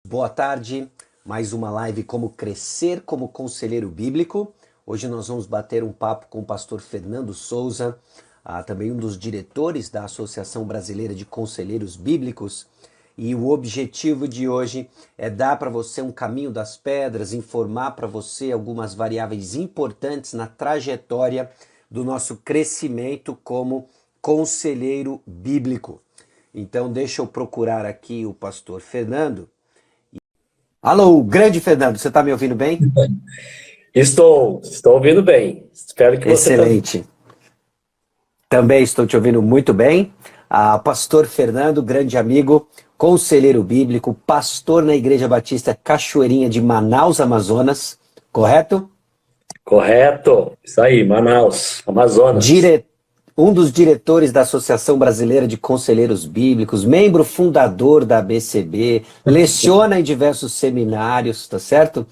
Boa tarde, mais uma live Como Crescer como Conselheiro Bíblico. Hoje nós vamos bater um papo com o pastor Fernando Souza, também um dos diretores da Associação Brasileira de Conselheiros Bíblicos. E o objetivo de hoje é dar para você um caminho das pedras, informar para você algumas variáveis importantes na trajetória do nosso crescimento como conselheiro bíblico. Então deixa eu procurar aqui o pastor Fernando. Alô, grande Fernando, você está me ouvindo bem? Estou ouvindo bem. Espero que você Excelente. Também estou te ouvindo muito bem. Pastor Fernando, grande amigo, conselheiro bíblico, pastor na Igreja Batista Cachoeirinha de Manaus, Amazonas, correto? Correto. Isso aí, Manaus, Amazonas. Um dos diretores da Associação Brasileira de Conselheiros Bíblicos, membro fundador da ABCB, leciona em diversos seminários, tá certo?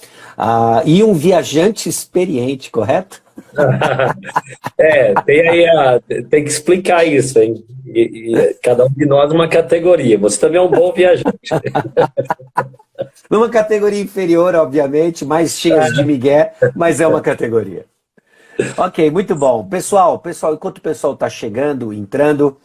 E um viajante experiente, correto? Tem que explicar isso, hein? Cada um de nós uma categoria. Você também é um bom viajante. Numa categoria inferior, obviamente, mais cheios de migué, mas é uma categoria. Ok, muito bom. Pessoal, enquanto o pessoal está chegando, entrando,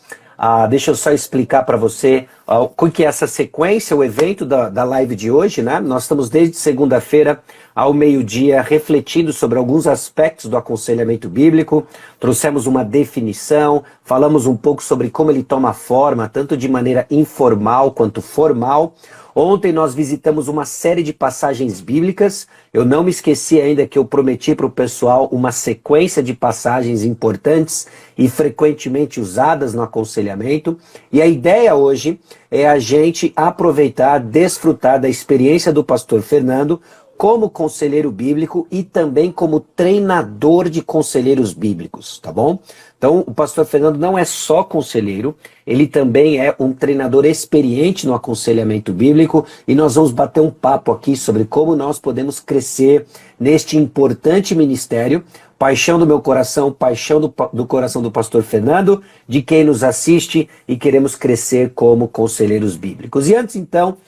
deixa eu só explicar para você o que é essa sequência, o evento da live de hoje, né? Nós estamos desde segunda-feira ao meio-dia refletindo sobre alguns aspectos do aconselhamento bíblico, trouxemos uma definição, falamos um pouco sobre como ele toma forma, tanto de maneira informal quanto formal. Ontem nós visitamos uma série de passagens bíblicas. Eu não me esqueci ainda que eu prometi para o pessoal uma sequência de passagens importantes e frequentemente usadas no aconselhamento. E a ideia hoje é a gente aproveitar, desfrutar da experiência do pastor Fernando como conselheiro bíblico e também como treinador de conselheiros bíblicos, tá bom? Então, o pastor Fernando não é só conselheiro, ele também é um treinador experiente no aconselhamento bíblico e nós vamos bater um papo aqui sobre como nós podemos crescer neste importante ministério. Paixão do meu coração, paixão do coração do pastor Fernando, de quem nos assiste e queremos crescer como conselheiros bíblicos. E antes, então,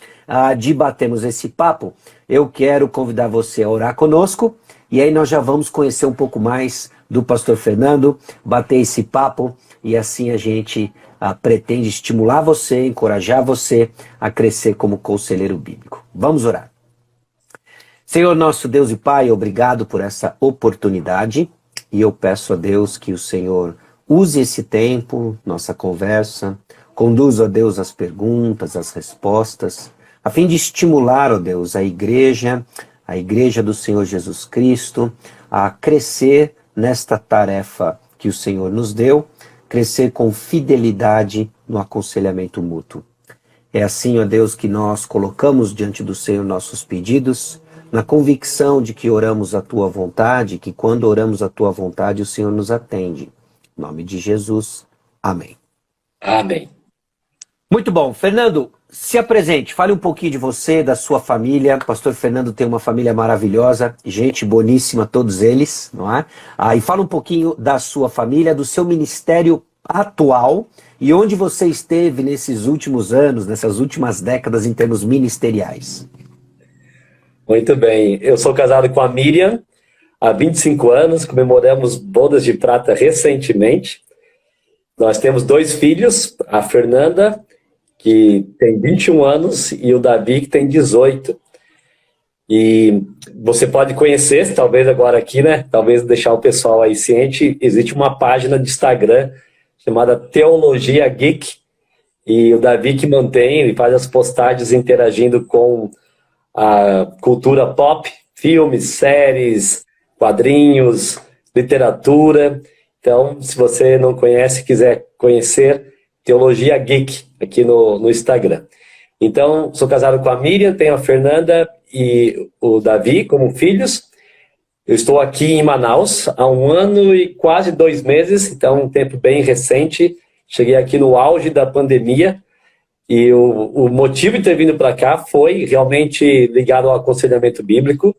de batermos esse papo, eu quero convidar você a orar conosco e aí nós já vamos conhecer um pouco mais do pastor Fernando, bater esse papo e assim a gente pretende estimular você, encorajar você a crescer como conselheiro bíblico. Vamos orar. Senhor nosso Deus e Pai, obrigado por essa oportunidade e eu peço a Deus que o Senhor use esse tempo, nossa conversa, conduza a Deus as perguntas, as respostas, a fim de estimular, ó Deus, a igreja do Senhor Jesus Cristo, a crescer nesta tarefa que o Senhor nos deu, crescer com fidelidade no aconselhamento mútuo. É assim, ó Deus, que nós colocamos diante do Senhor nossos pedidos, na convicção de que oramos a Tua vontade, que quando oramos a Tua vontade, o Senhor nos atende. Em nome de Jesus, amém. Amém. Muito bom. Fernando, se apresente, fale um pouquinho de você, da sua família. O pastor Fernando tem uma família maravilhosa, gente boníssima, todos eles, não é? E fala um pouquinho da sua família, do seu ministério atual e onde você esteve nesses últimos anos, nessas últimas décadas em termos ministeriais. Muito bem. Eu sou casado com a Miriam há 25 anos, comemoramos bodas de prata recentemente. Nós temos 2 filhos, a Fernanda, que tem 21 anos, e o Davi, que tem 18. E você pode conhecer, talvez agora aqui, né? Talvez deixar o pessoal aí ciente, existe uma página de Instagram chamada Teologia Geek, e o Davi que mantém e faz as postagens interagindo com a cultura pop, filmes, séries, quadrinhos, literatura. Então, se você não conhece, quiser conhecer, Teologia Geek, aqui no Instagram. Então, sou casado com a Miriam, tenho a Fernanda e o Davi como filhos. Eu estou aqui em Manaus há 1 ano e quase 2 meses, então um tempo bem recente. Cheguei aqui no auge da pandemia e o motivo de ter vindo para cá foi realmente ligado ao aconselhamento bíblico.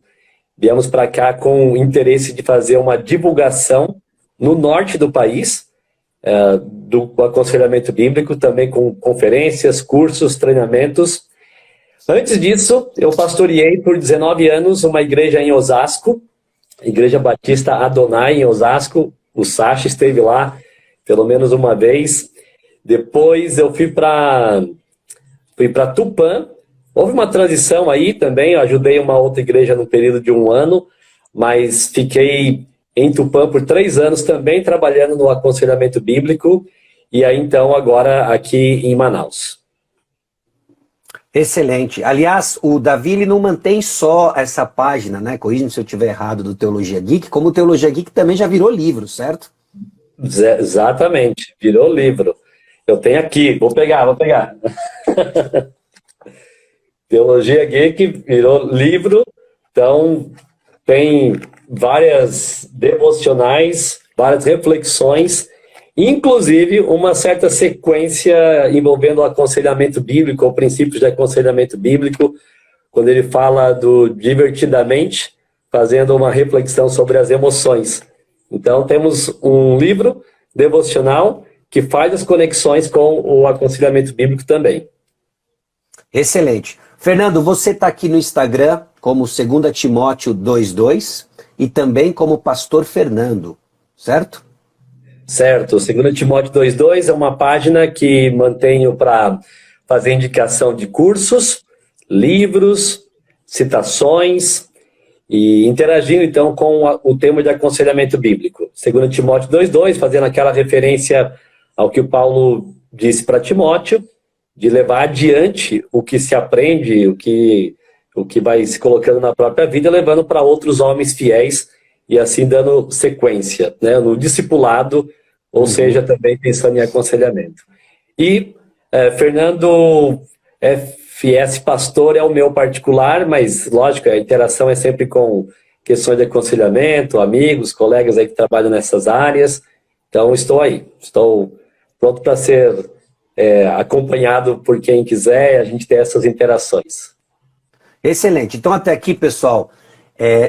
Viemos para cá com o interesse de fazer uma divulgação no norte do país, do aconselhamento bíblico, também com conferências, cursos, treinamentos. Antes disso, eu pastoreei por 19 anos uma igreja em Osasco, Igreja Batista Adonai em Osasco. O Sacha esteve lá pelo menos uma vez. Depois eu fui para Tupã. Houve uma transição aí também, eu ajudei uma outra igreja no período de 1 ano, mas fiquei em Tupã por 3 anos também trabalhando no aconselhamento bíblico, e aí então agora aqui em Manaus. Excelente. Aliás, o Davi ele não mantém só essa página, né? Corrija-me se eu estiver errado, do Teologia Geek, como o Teologia Geek também já virou livro, certo? Exatamente, virou livro. Eu tenho aqui, vou pegar. Teologia Geek virou livro, então tem várias devocionais, várias reflexões, inclusive uma certa sequência envolvendo o aconselhamento bíblico, ou princípios de aconselhamento bíblico, quando ele fala do divertidamente, fazendo uma reflexão sobre as emoções. Então temos um livro devocional que faz as conexões com o aconselhamento bíblico também. Excelente. Fernando, você está aqui no Instagram como 2 Timóteo 2:2 e também como Pastor Fernando, certo? Certo. 2 Timóteo 2:2 é uma página que mantenho para fazer indicação de cursos, livros, citações e interagindo então com o tema de aconselhamento bíblico. 2 Timóteo 2:2, fazendo aquela referência ao que o Paulo disse para Timóteo, de levar adiante o que se aprende, o que vai se colocando na própria vida, levando para outros homens fiéis e assim dando sequência, né, no discipulado, ou seja, também pensando em aconselhamento. E Fernando FS Pastor é o meu particular, mas lógico, a interação é sempre com questões de aconselhamento, amigos, colegas aí que trabalham nessas áreas. Então estou pronto para ser acompanhado por quem quiser, a gente ter essas interações. Excelente. Então até aqui, pessoal,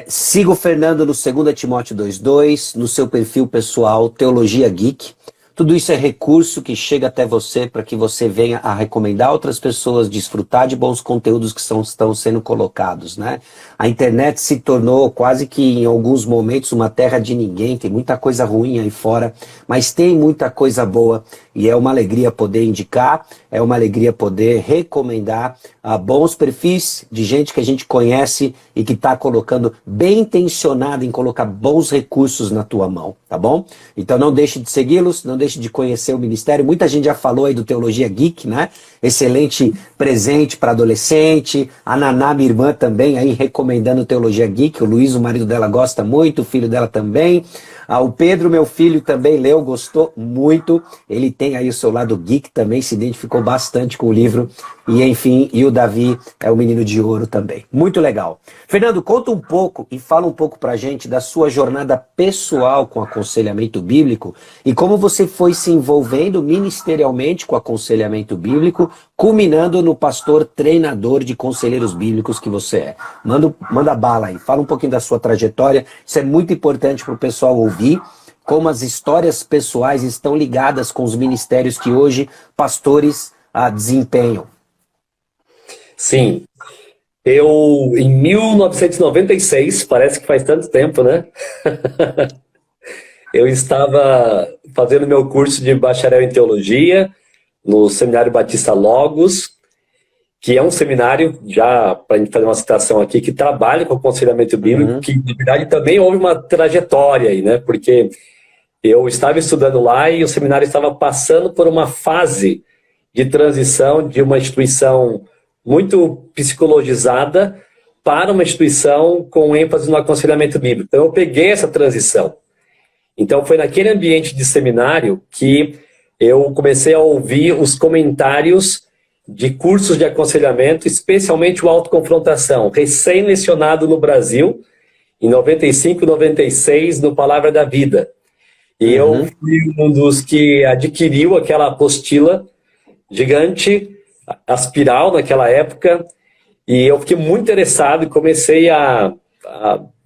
siga o Fernando no 2 Timóteo 2:2, no seu perfil pessoal, Teologia Geek. Tudo isso é recurso que chega até você para que você venha a recomendar outras pessoas, desfrutar de bons conteúdos que estão sendo colocados, né? A internet se tornou quase que em alguns momentos uma terra de ninguém, tem muita coisa ruim aí fora, mas tem muita coisa boa e é uma alegria poder indicar, é uma alegria poder recomendar bons perfis de gente que a gente conhece e que está colocando, bem intencionado em colocar bons recursos na tua mão, tá bom? Então não deixe de segui-los, não deixe de conhecer o ministério. Muita gente já falou aí do Teologia Geek, né? Excelente presente para adolescente. A Naná, minha irmã, também aí recomendando Teologia Geek. O Luiz, o marido dela, gosta muito, o filho dela também. O Pedro, meu filho, também leu, gostou muito. Ele tem aí o seu lado geek também, se identificou bastante com o livro. E enfim, e o Davi é o menino de ouro também. Muito legal. Fernando, conta um pouco e fala um pouco pra gente da sua jornada pessoal com aconselhamento bíblico e como você foi se envolvendo ministerialmente com aconselhamento bíblico, culminando no pastor treinador de conselheiros bíblicos que você é. Manda bala aí, fala um pouquinho da sua trajetória. Isso é muito importante para o pessoal ouvir, como as histórias pessoais estão ligadas com os ministérios que hoje pastores desempenham. Sim. Eu, em 1996, parece que faz tanto tempo, né? Eu estava fazendo meu curso de bacharel em teologia no Seminário Batista Logos, que é um seminário, já para a gente fazer uma citação aqui, que trabalha com aconselhamento bíblico, que de verdade também houve uma trajetória aí, né? Porque eu estava estudando lá e o seminário estava passando por uma fase de transição de uma instituição muito psicologizada para uma instituição com ênfase no aconselhamento bíblico. Então eu peguei essa transição. Então foi naquele ambiente de seminário que eu comecei a ouvir os comentários de cursos de aconselhamento, especialmente o autoconfrontação, recém-lecionado no Brasil, em 95 e 96, no Palavra da Vida. E eu fui um dos que adquiriu aquela apostila gigante, Aspiral, naquela época, e eu fiquei muito interessado e comecei a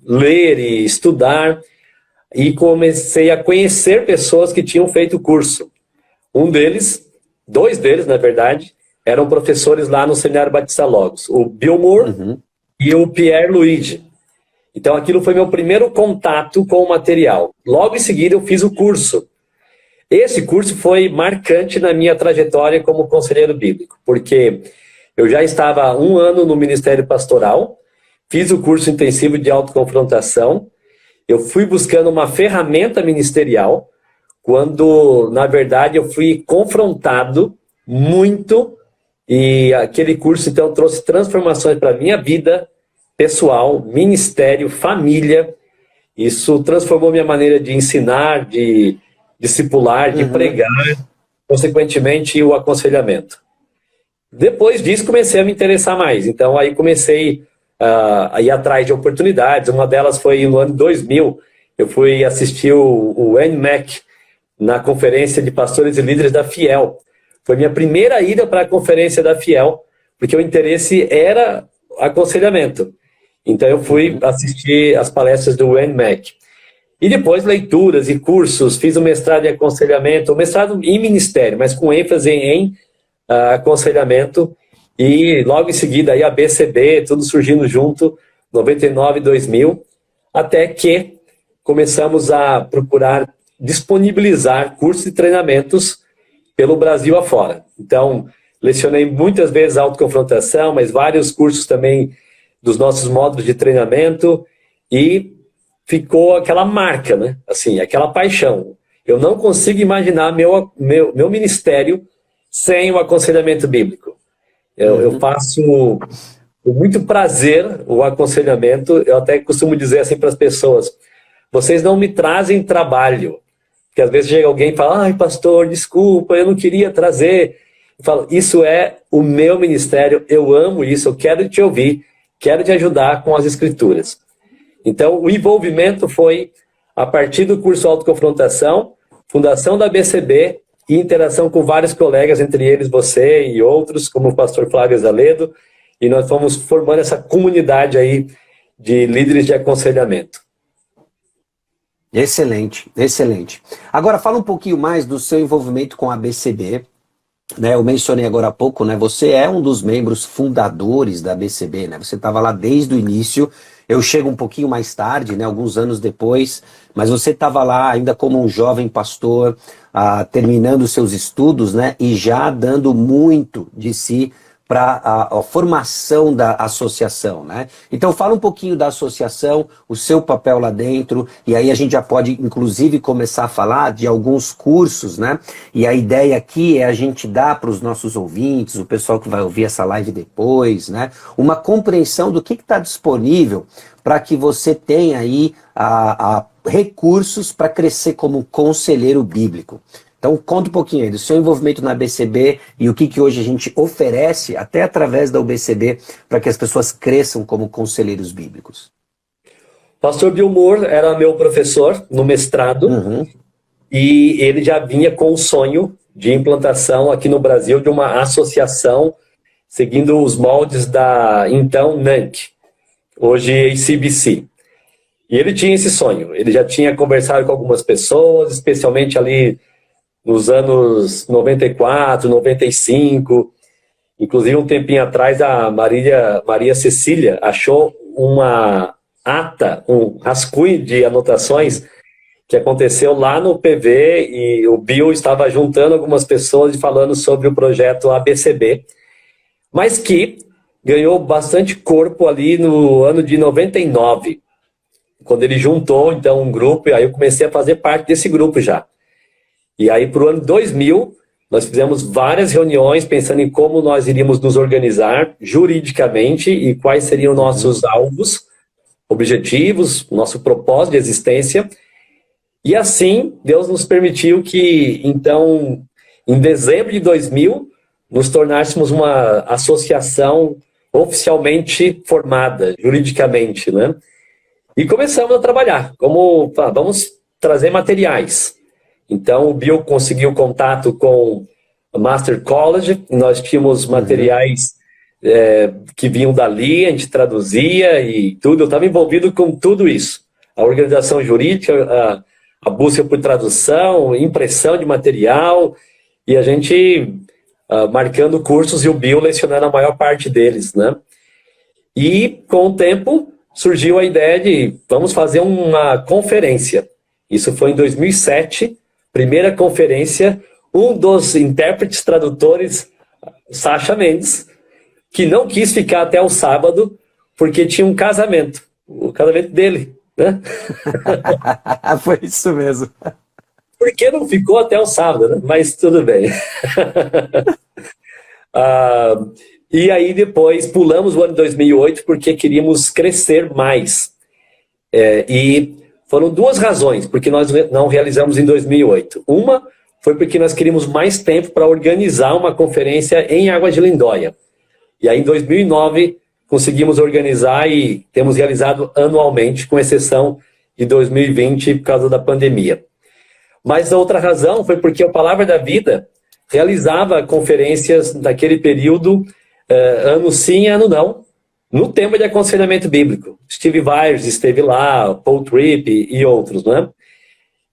ler e estudar, e comecei a conhecer pessoas que tinham feito o curso. Dois deles, na verdade, eram professores lá no Seminário Batista Logos, o Bill Moore e o Pierre Luigi. Então aquilo foi meu primeiro contato com o material. Logo em seguida eu fiz o curso. Esse curso foi marcante na minha trajetória como conselheiro bíblico, porque eu já estava há 1 ano no Ministério Pastoral, fiz o curso intensivo de autoconfrontação, eu fui buscando uma ferramenta ministerial, quando, na verdade, eu fui confrontado muito, e aquele curso, então, trouxe transformações para a minha vida pessoal, ministério, família. Isso transformou minha maneira de ensinar, de discipular, de pregar, consequentemente, o aconselhamento. Depois disso, comecei a me interessar mais. Então, aí comecei a ir atrás de oportunidades. Uma delas foi no ano 2000. Eu fui assistir o NMAC na Conferência de Pastores e Líderes da Fiel. Foi minha primeira ida para a Conferência da Fiel, porque o interesse era aconselhamento. Então, eu fui assistir as palestras do NMAC. E depois leituras e cursos. Fiz um mestrado em aconselhamento, um mestrado em ministério, mas com ênfase em aconselhamento. E logo em seguida aí a BCB, tudo surgindo junto, 99 e 2000, até que começamos a procurar disponibilizar cursos e treinamentos pelo Brasil afora. Então, lecionei muitas vezes autoconfrontação, mas vários cursos também dos nossos módulos de treinamento, e ficou aquela marca, né? Assim, aquela paixão. Eu não consigo imaginar meu ministério sem o aconselhamento bíblico. Eu faço com muito prazer o aconselhamento. Eu até costumo dizer assim para as pessoas: vocês não me trazem trabalho. Porque às vezes chega alguém e fala: ai, pastor, desculpa, eu não queria trazer. Eu falo: isso é o meu ministério, eu amo isso, eu quero te ouvir, quero te ajudar com as escrituras. Então, o envolvimento foi a partir do curso Autoconfrontação, fundação da BCB, e interação com vários colegas, entre eles você e outros, como o pastor Flávio Zaledo, e nós fomos formando essa comunidade aí de líderes de aconselhamento. Excelente, excelente. Agora, fala um pouquinho mais do seu envolvimento com a BCB. Né, eu mencionei agora há pouco, né, você é um dos membros fundadores da BCB, né, você estava lá desde o início. Eu chego um pouquinho mais tarde, né, alguns anos depois, mas você estava lá ainda como um jovem pastor, terminando seus estudos, né, e já dando muito de si para a formação da associação, né? Então fala um pouquinho da associação, o seu papel lá dentro, e aí a gente já pode inclusive começar a falar de alguns cursos, né? E a ideia aqui é a gente dar para os nossos ouvintes, o pessoal que vai ouvir essa live depois, né? Uma compreensão do que está disponível para que você tenha aí recursos para crescer como conselheiro bíblico. Então conta um pouquinho aí do seu envolvimento na BCB e o que hoje a gente oferece, até através da UBCB, para que as pessoas cresçam como conselheiros bíblicos. Pastor Bill Moore era meu professor no mestrado, e ele já vinha com o sonho de implantação aqui no Brasil de uma associação seguindo os moldes da então NANC, hoje ACBC. E ele tinha esse sonho, ele já tinha conversado com algumas pessoas, especialmente ali nos anos 94, 95, inclusive um tempinho atrás a Maria Cecília achou uma ata, um rascunho de anotações que aconteceu lá no PV, e o Bill estava juntando algumas pessoas e falando sobre o projeto ABCB, mas que ganhou bastante corpo ali no ano de 99, quando ele juntou então um grupo, e aí eu comecei a fazer parte desse grupo já. E aí, para o ano 2000, nós fizemos várias reuniões pensando em como nós iríamos nos organizar juridicamente e quais seriam nossos alvos, objetivos, nosso propósito de existência. E assim, Deus nos permitiu que, então, em dezembro de 2000, nos tornássemos uma associação oficialmente formada, juridicamente, né? E começamos a trabalhar, vamos trazer materiais. Então, o Bill conseguiu contato com a Master College, nós tínhamos materiais que vinham dali, a gente traduzia e tudo, eu estava envolvido com tudo isso. A organização jurídica, a busca por tradução, impressão de material, e a gente marcando cursos e o Bill lecionando a maior parte deles, né? E com o tempo surgiu a ideia de vamos fazer uma conferência. Isso foi em 2007, primeira conferência. Um dos intérpretes tradutores, Sacha Mendes, que não quis ficar até o sábado porque tinha um casamento, o casamento dele, né? Foi isso mesmo. Por que não ficou até o sábado, né? Mas tudo bem. E aí depois pulamos o ano de 2008 porque queríamos crescer mais. E foram duas razões porque nós não realizamos em 2008. Uma foi porque nós queríamos mais tempo para organizar uma conferência em Águas de Lindóia. E aí em 2009 conseguimos organizar e temos realizado anualmente, com exceção de 2020 por causa da pandemia. Mas a outra razão foi porque a Palavra da Vida realizava conferências naquele período, ano sim, ano não, no tema de aconselhamento bíblico. Steve Byers esteve lá, Paul Tripp e outros, né?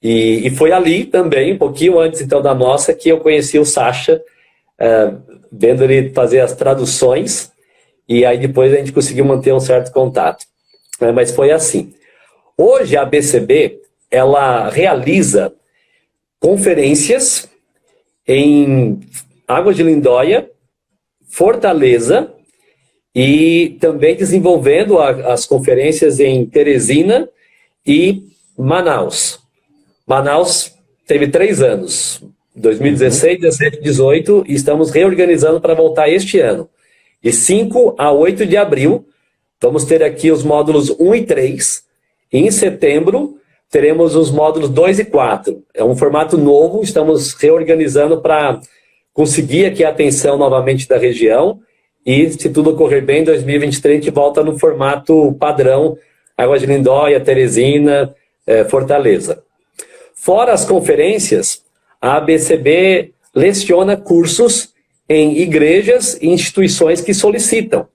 E foi ali também, um pouquinho antes então da nossa, que eu conheci o Sacha, vendo ele fazer as traduções, e aí depois a gente conseguiu manter um certo contato. Mas foi assim. Hoje a ABCB, ela realiza conferências em Águas de Lindóia, Fortaleza e também desenvolvendo as conferências em Teresina e Manaus. Manaus teve 3 anos, 2016, 17, 18, e estamos reorganizando para voltar este ano. De 5 a 8 de abril, vamos ter aqui os módulos 1 e 3. E em setembro, teremos os módulos 2 e 4. É um formato novo, estamos reorganizando para conseguir aqui a atenção novamente da região. E, se tudo correr bem, em 2023 a gente volta no formato padrão, Águas de Lindóia, Teresina, Fortaleza. Fora as conferências, a ABCB leciona cursos em igrejas e instituições que solicitam.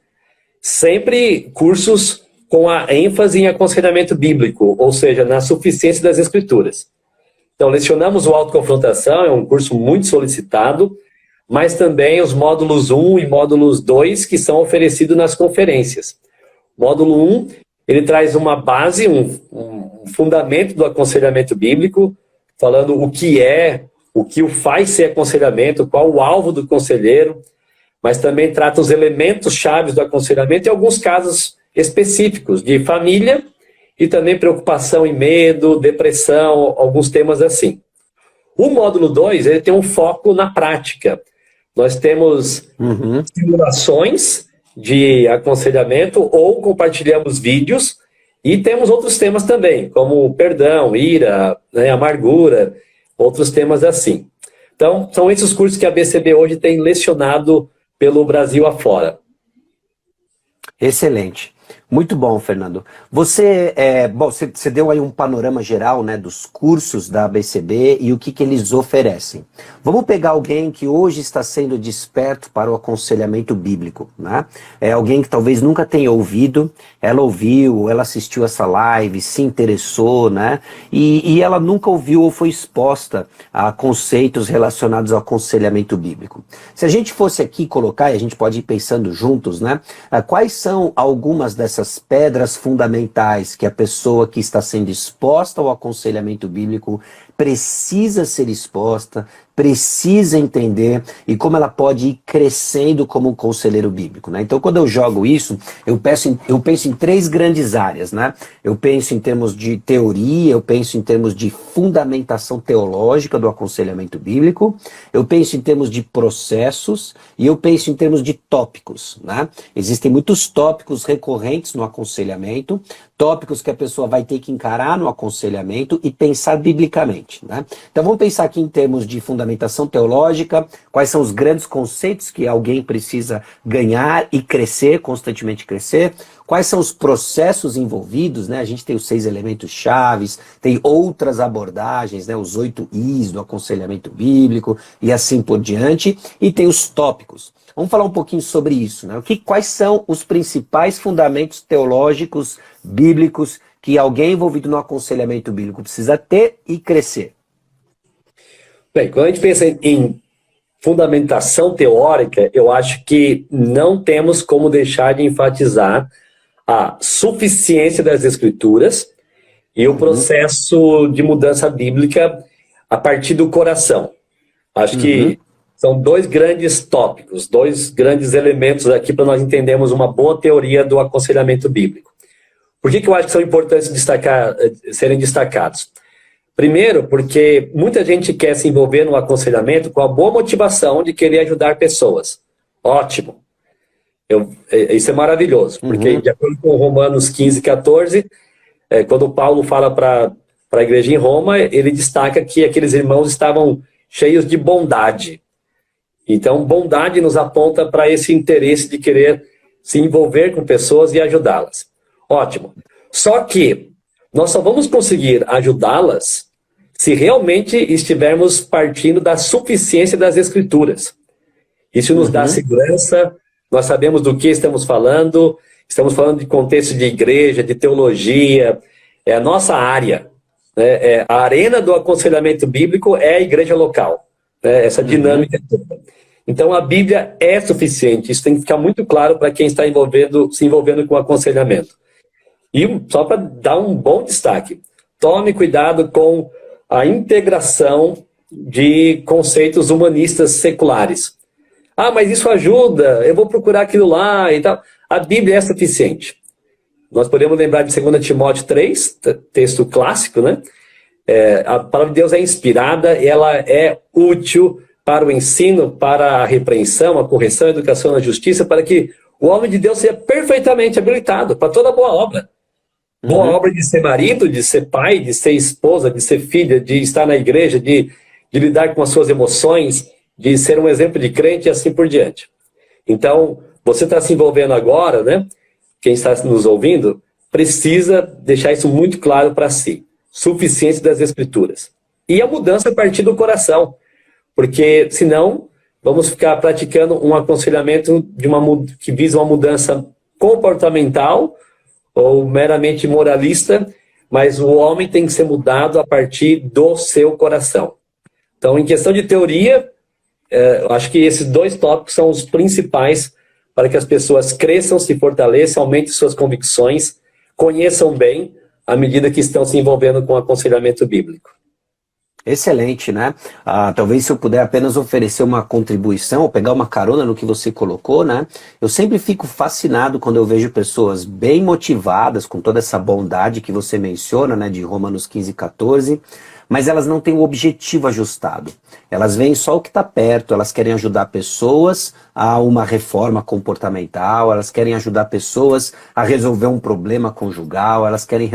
Sempre cursos com a ênfase em aconselhamento bíblico, ou seja, na suficiência das escrituras. Então, lecionamos o Autoconfrontação, é um curso muito solicitado, mas também os módulos 1 e módulos 2 que são oferecidos nas conferências. O módulo 1, ele traz uma base, um fundamento do aconselhamento bíblico, falando o que o faz ser aconselhamento, qual o alvo do conselheiro, mas também trata os elementos chaves do aconselhamento e alguns casos específicos de família e também preocupação e medo, depressão, alguns temas assim. O módulo 2, ele tem um foco na prática. Nós temos simulações de aconselhamento ou compartilhamos vídeos e temos outros temas também, como perdão, ira, né, amargura, outros temas assim. Então, são esses cursos que a BCB hoje tem lecionado pelo Brasil afora. Excelente. Muito bom, Fernando. Você deu aí um panorama geral, né, dos cursos da ABCB e o que eles oferecem. Vamos pegar alguém que hoje está sendo desperto para o aconselhamento bíblico, né? É alguém que talvez nunca tenha ouvido, ela ouviu, ela assistiu essa live, se interessou, né? E ela nunca ouviu ou foi exposta a conceitos relacionados ao aconselhamento bíblico. Se a gente fosse aqui colocar, e a gente pode ir pensando juntos, né? Quais são algumas dessas pedras fundamentais que a pessoa que está sendo exposta ao aconselhamento bíblico precisa ser exposta, precisa entender e como ela pode ir crescendo como um conselheiro bíblico, né? Então, quando eu jogo isso, eu penso em 3 grandes áreas, né? Eu penso em termos de teoria, eu penso em termos de fundamentação teológica do aconselhamento bíblico, eu penso em termos de processos e eu penso em termos de tópicos, né? Existem muitos tópicos recorrentes no aconselhamento, tópicos que a pessoa vai ter que encarar no aconselhamento e pensar biblicamente, né? Então vamos pensar aqui em termos de fundamentação teológica, quais são os grandes conceitos que alguém precisa ganhar e crescer, constantemente crescer, quais são os processos envolvidos, né? A gente tem os 6 elementos chaves, tem outras abordagens, né? Os 8 Is do aconselhamento bíblico e assim por diante, e tem os tópicos. Vamos falar um pouquinho sobre isso, né? Quais são os principais fundamentos teológicos, bíblicos, que alguém envolvido no aconselhamento bíblico precisa ter e crescer? Bem, quando a gente pensa em fundamentação teórica, eu acho que não temos como deixar de enfatizar a suficiência das Escrituras e o processo de mudança bíblica a partir do coração. Acho que são dois grandes tópicos, dois grandes elementos aqui para nós entendermos uma boa teoria do aconselhamento bíblico. Por que eu acho que são importantes serem destacados? Primeiro, porque muita gente quer se envolver no aconselhamento com a boa motivação de querer ajudar pessoas. Ótimo. Isso é maravilhoso, porque de acordo com Romanos 15, 14, quando Paulo fala para a igreja em Roma, ele destaca que aqueles irmãos estavam cheios de bondade. Então, bondade nos aponta para esse interesse de querer se envolver com pessoas e ajudá-las. Ótimo. Só que nós só vamos conseguir ajudá-las se realmente estivermos partindo da suficiência das Escrituras. Isso nos dá segurança, nós sabemos do que estamos falando de contexto de igreja, de teologia, é a nossa área. Né? A arena do aconselhamento bíblico é a igreja local, né? Essa dinâmica toda. Então a Bíblia é suficiente, isso tem que ficar muito claro para quem está se envolvendo com o aconselhamento. E só para dar um bom destaque, tome cuidado com a integração de conceitos humanistas seculares. Ah, mas isso ajuda, eu vou procurar aquilo lá e tal. A Bíblia é suficiente. Nós podemos lembrar de 2 Timóteo 3, texto clássico, né? A palavra de Deus é inspirada, ela é útil para o ensino, para a repreensão, a correção, a educação, a justiça, para que o homem de Deus seja perfeitamente habilitado para toda boa obra. Boa obra de ser marido, de ser pai, de ser esposa, de ser filha, de estar na igreja, de lidar com as suas emoções, de ser um exemplo de crente e assim por diante. Então, você está se envolvendo agora, né? Quem está nos ouvindo, precisa deixar isso muito claro para si. Suficiência das Escrituras. E a mudança a partir do coração. Porque, senão, vamos ficar praticando um aconselhamento que visa uma mudança comportamental ou meramente moralista, mas o homem tem que ser mudado a partir do seu coração. Então, em questão de teoria, eu acho que esses dois tópicos são os principais para que as pessoas cresçam, se fortaleçam, aumentem suas convicções, conheçam bem à medida que estão se envolvendo com o aconselhamento bíblico. Excelente, né? Talvez se eu puder apenas oferecer uma contribuição, ou pegar uma carona no que você colocou, né? Eu sempre fico fascinado quando eu vejo pessoas bem motivadas, com toda essa bondade que você menciona, né? De Romanos 15, 14, mas elas não têm o objetivo ajustado. Elas veem só o que está perto, elas querem ajudar pessoas a uma reforma comportamental, elas querem ajudar pessoas a resolver um problema conjugal, elas querem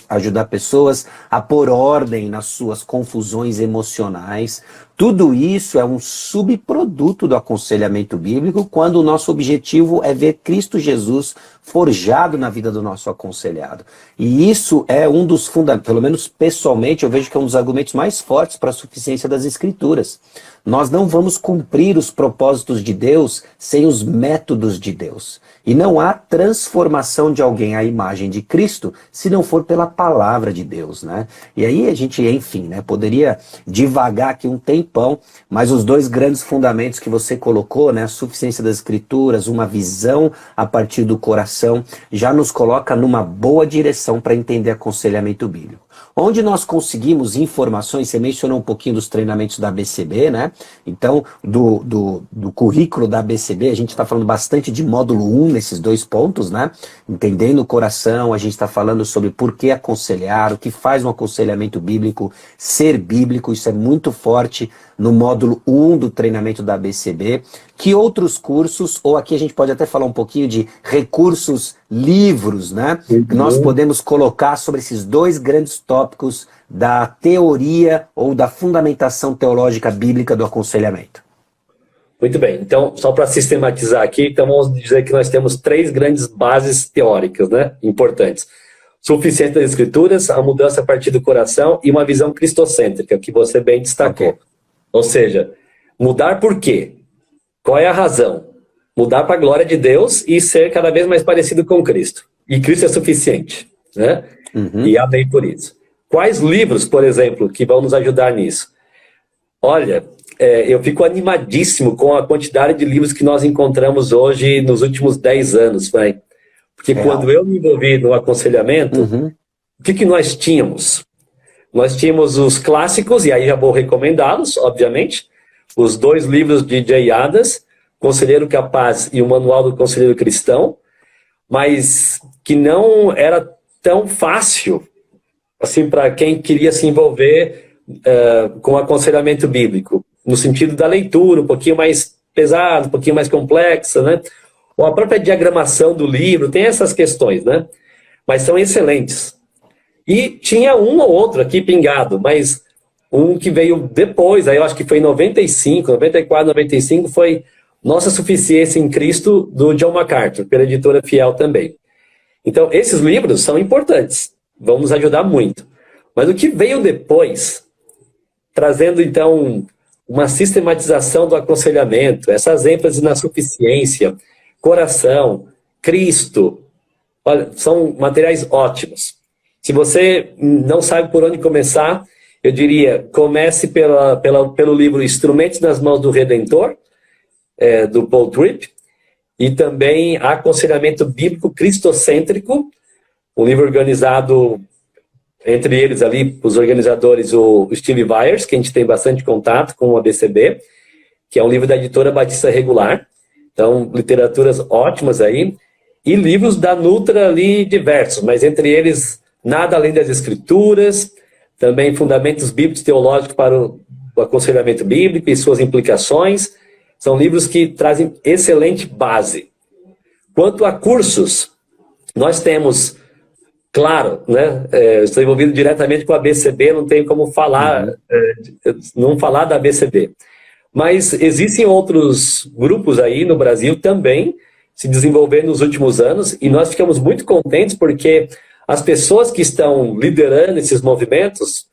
ajudar pessoas a pôr ordem nas suas confusões emocionais. Tudo isso é um subproduto do aconselhamento bíblico, quando o nosso objetivo é ver Cristo Jesus forjado na vida do nosso aconselhado. E isso é um dos fundamentos, pelo menos pessoalmente, eu vejo que é um dos argumentos mais fortes para a suficiência das Escrituras. Nós não vamos cumprir os propósitos de Deus sem os métodos de Deus. E não há transformação de alguém à imagem de Cristo se não for pela palavra de Deus, né? E aí a gente, enfim, né, poderia divagar aqui um tempão, mas os dois grandes fundamentos que você colocou, né, a suficiência das Escrituras, uma visão a partir do coração, já nos coloca numa boa direção para entender aconselhamento bíblico. Onde nós conseguimos informações, você mencionou um pouquinho dos treinamentos da ABCB, né? Então, do currículo da ABCB, a gente está falando bastante de módulo 1 nesses dois pontos, né? Entendendo o coração, a gente está falando sobre por que aconselhar, o que faz um aconselhamento bíblico ser bíblico, isso é muito forte no módulo 1 do treinamento da ABCB. Que outros cursos, ou aqui a gente pode até falar um pouquinho de recursos, livros, né? Que nós podemos colocar sobre esses dois grandes tópicos da teoria ou da fundamentação teológica bíblica do aconselhamento. Muito bem, então só para sistematizar aqui, então vamos dizer que nós temos três grandes bases teóricas, né, importantes. Suficiência das Escrituras, a mudança a partir do coração e uma visão cristocêntrica, que você bem destacou. Okay. Ou seja, mudar por quê? Qual é a razão? Mudar para a glória de Deus e ser cada vez mais parecido com Cristo. E Cristo é suficiente, né? E amém por isso. Quais livros, por exemplo, que vão nos ajudar nisso? Olha, eu fico animadíssimo com a quantidade de livros que nós encontramos hoje nos últimos 10 anos, vai. Porque quando eu me envolvi no aconselhamento, o que nós tínhamos? Nós tínhamos os clássicos, e aí já vou recomendá-los, obviamente, os 2 livros de Jay Adams, Conselheiro Capaz e o Manual do Conselheiro Cristão, mas que não era tão fácil assim, para quem queria se envolver com aconselhamento bíblico, no sentido da leitura, um pouquinho mais pesado, um pouquinho mais complexa, né? Ou a própria diagramação do livro, tem essas questões, né? Mas são excelentes. E tinha um ou outro aqui pingado, mas um que veio depois, aí eu acho que foi em 95, 94, 95, foi Nossa Suficiência em Cristo, do John MacArthur, pela editora Fiel também. Então, esses livros são importantes, vão nos ajudar muito. Mas o que veio depois, trazendo então uma sistematização do aconselhamento, essas ênfases na suficiência, coração, Cristo, olha, são materiais ótimos. Se você não sabe por onde começar, eu diria, comece pelo livro Instrumentos nas Mãos do Redentor, do Paul Tripp, e também Aconselhamento Bíblico Cristocêntrico, um livro organizado, entre eles ali, os organizadores, o Steve Byers, que a gente tem bastante contato com o ABCB, que é um livro da editora Batista Regular, então literaturas ótimas aí, e livros da Nutra ali diversos, mas entre eles Nada Além das Escrituras, também Fundamentos Bíblicos Teológicos para o Aconselhamento Bíblico e suas implicações. São livros que trazem excelente base. Quanto a cursos, nós temos, claro, né, estou envolvido diretamente com a ABCB, não tenho como falar, não falar da ABCB. Mas existem outros grupos aí no Brasil também se desenvolvendo nos últimos anos, e nós ficamos muito contentes porque as pessoas que estão liderando esses movimentos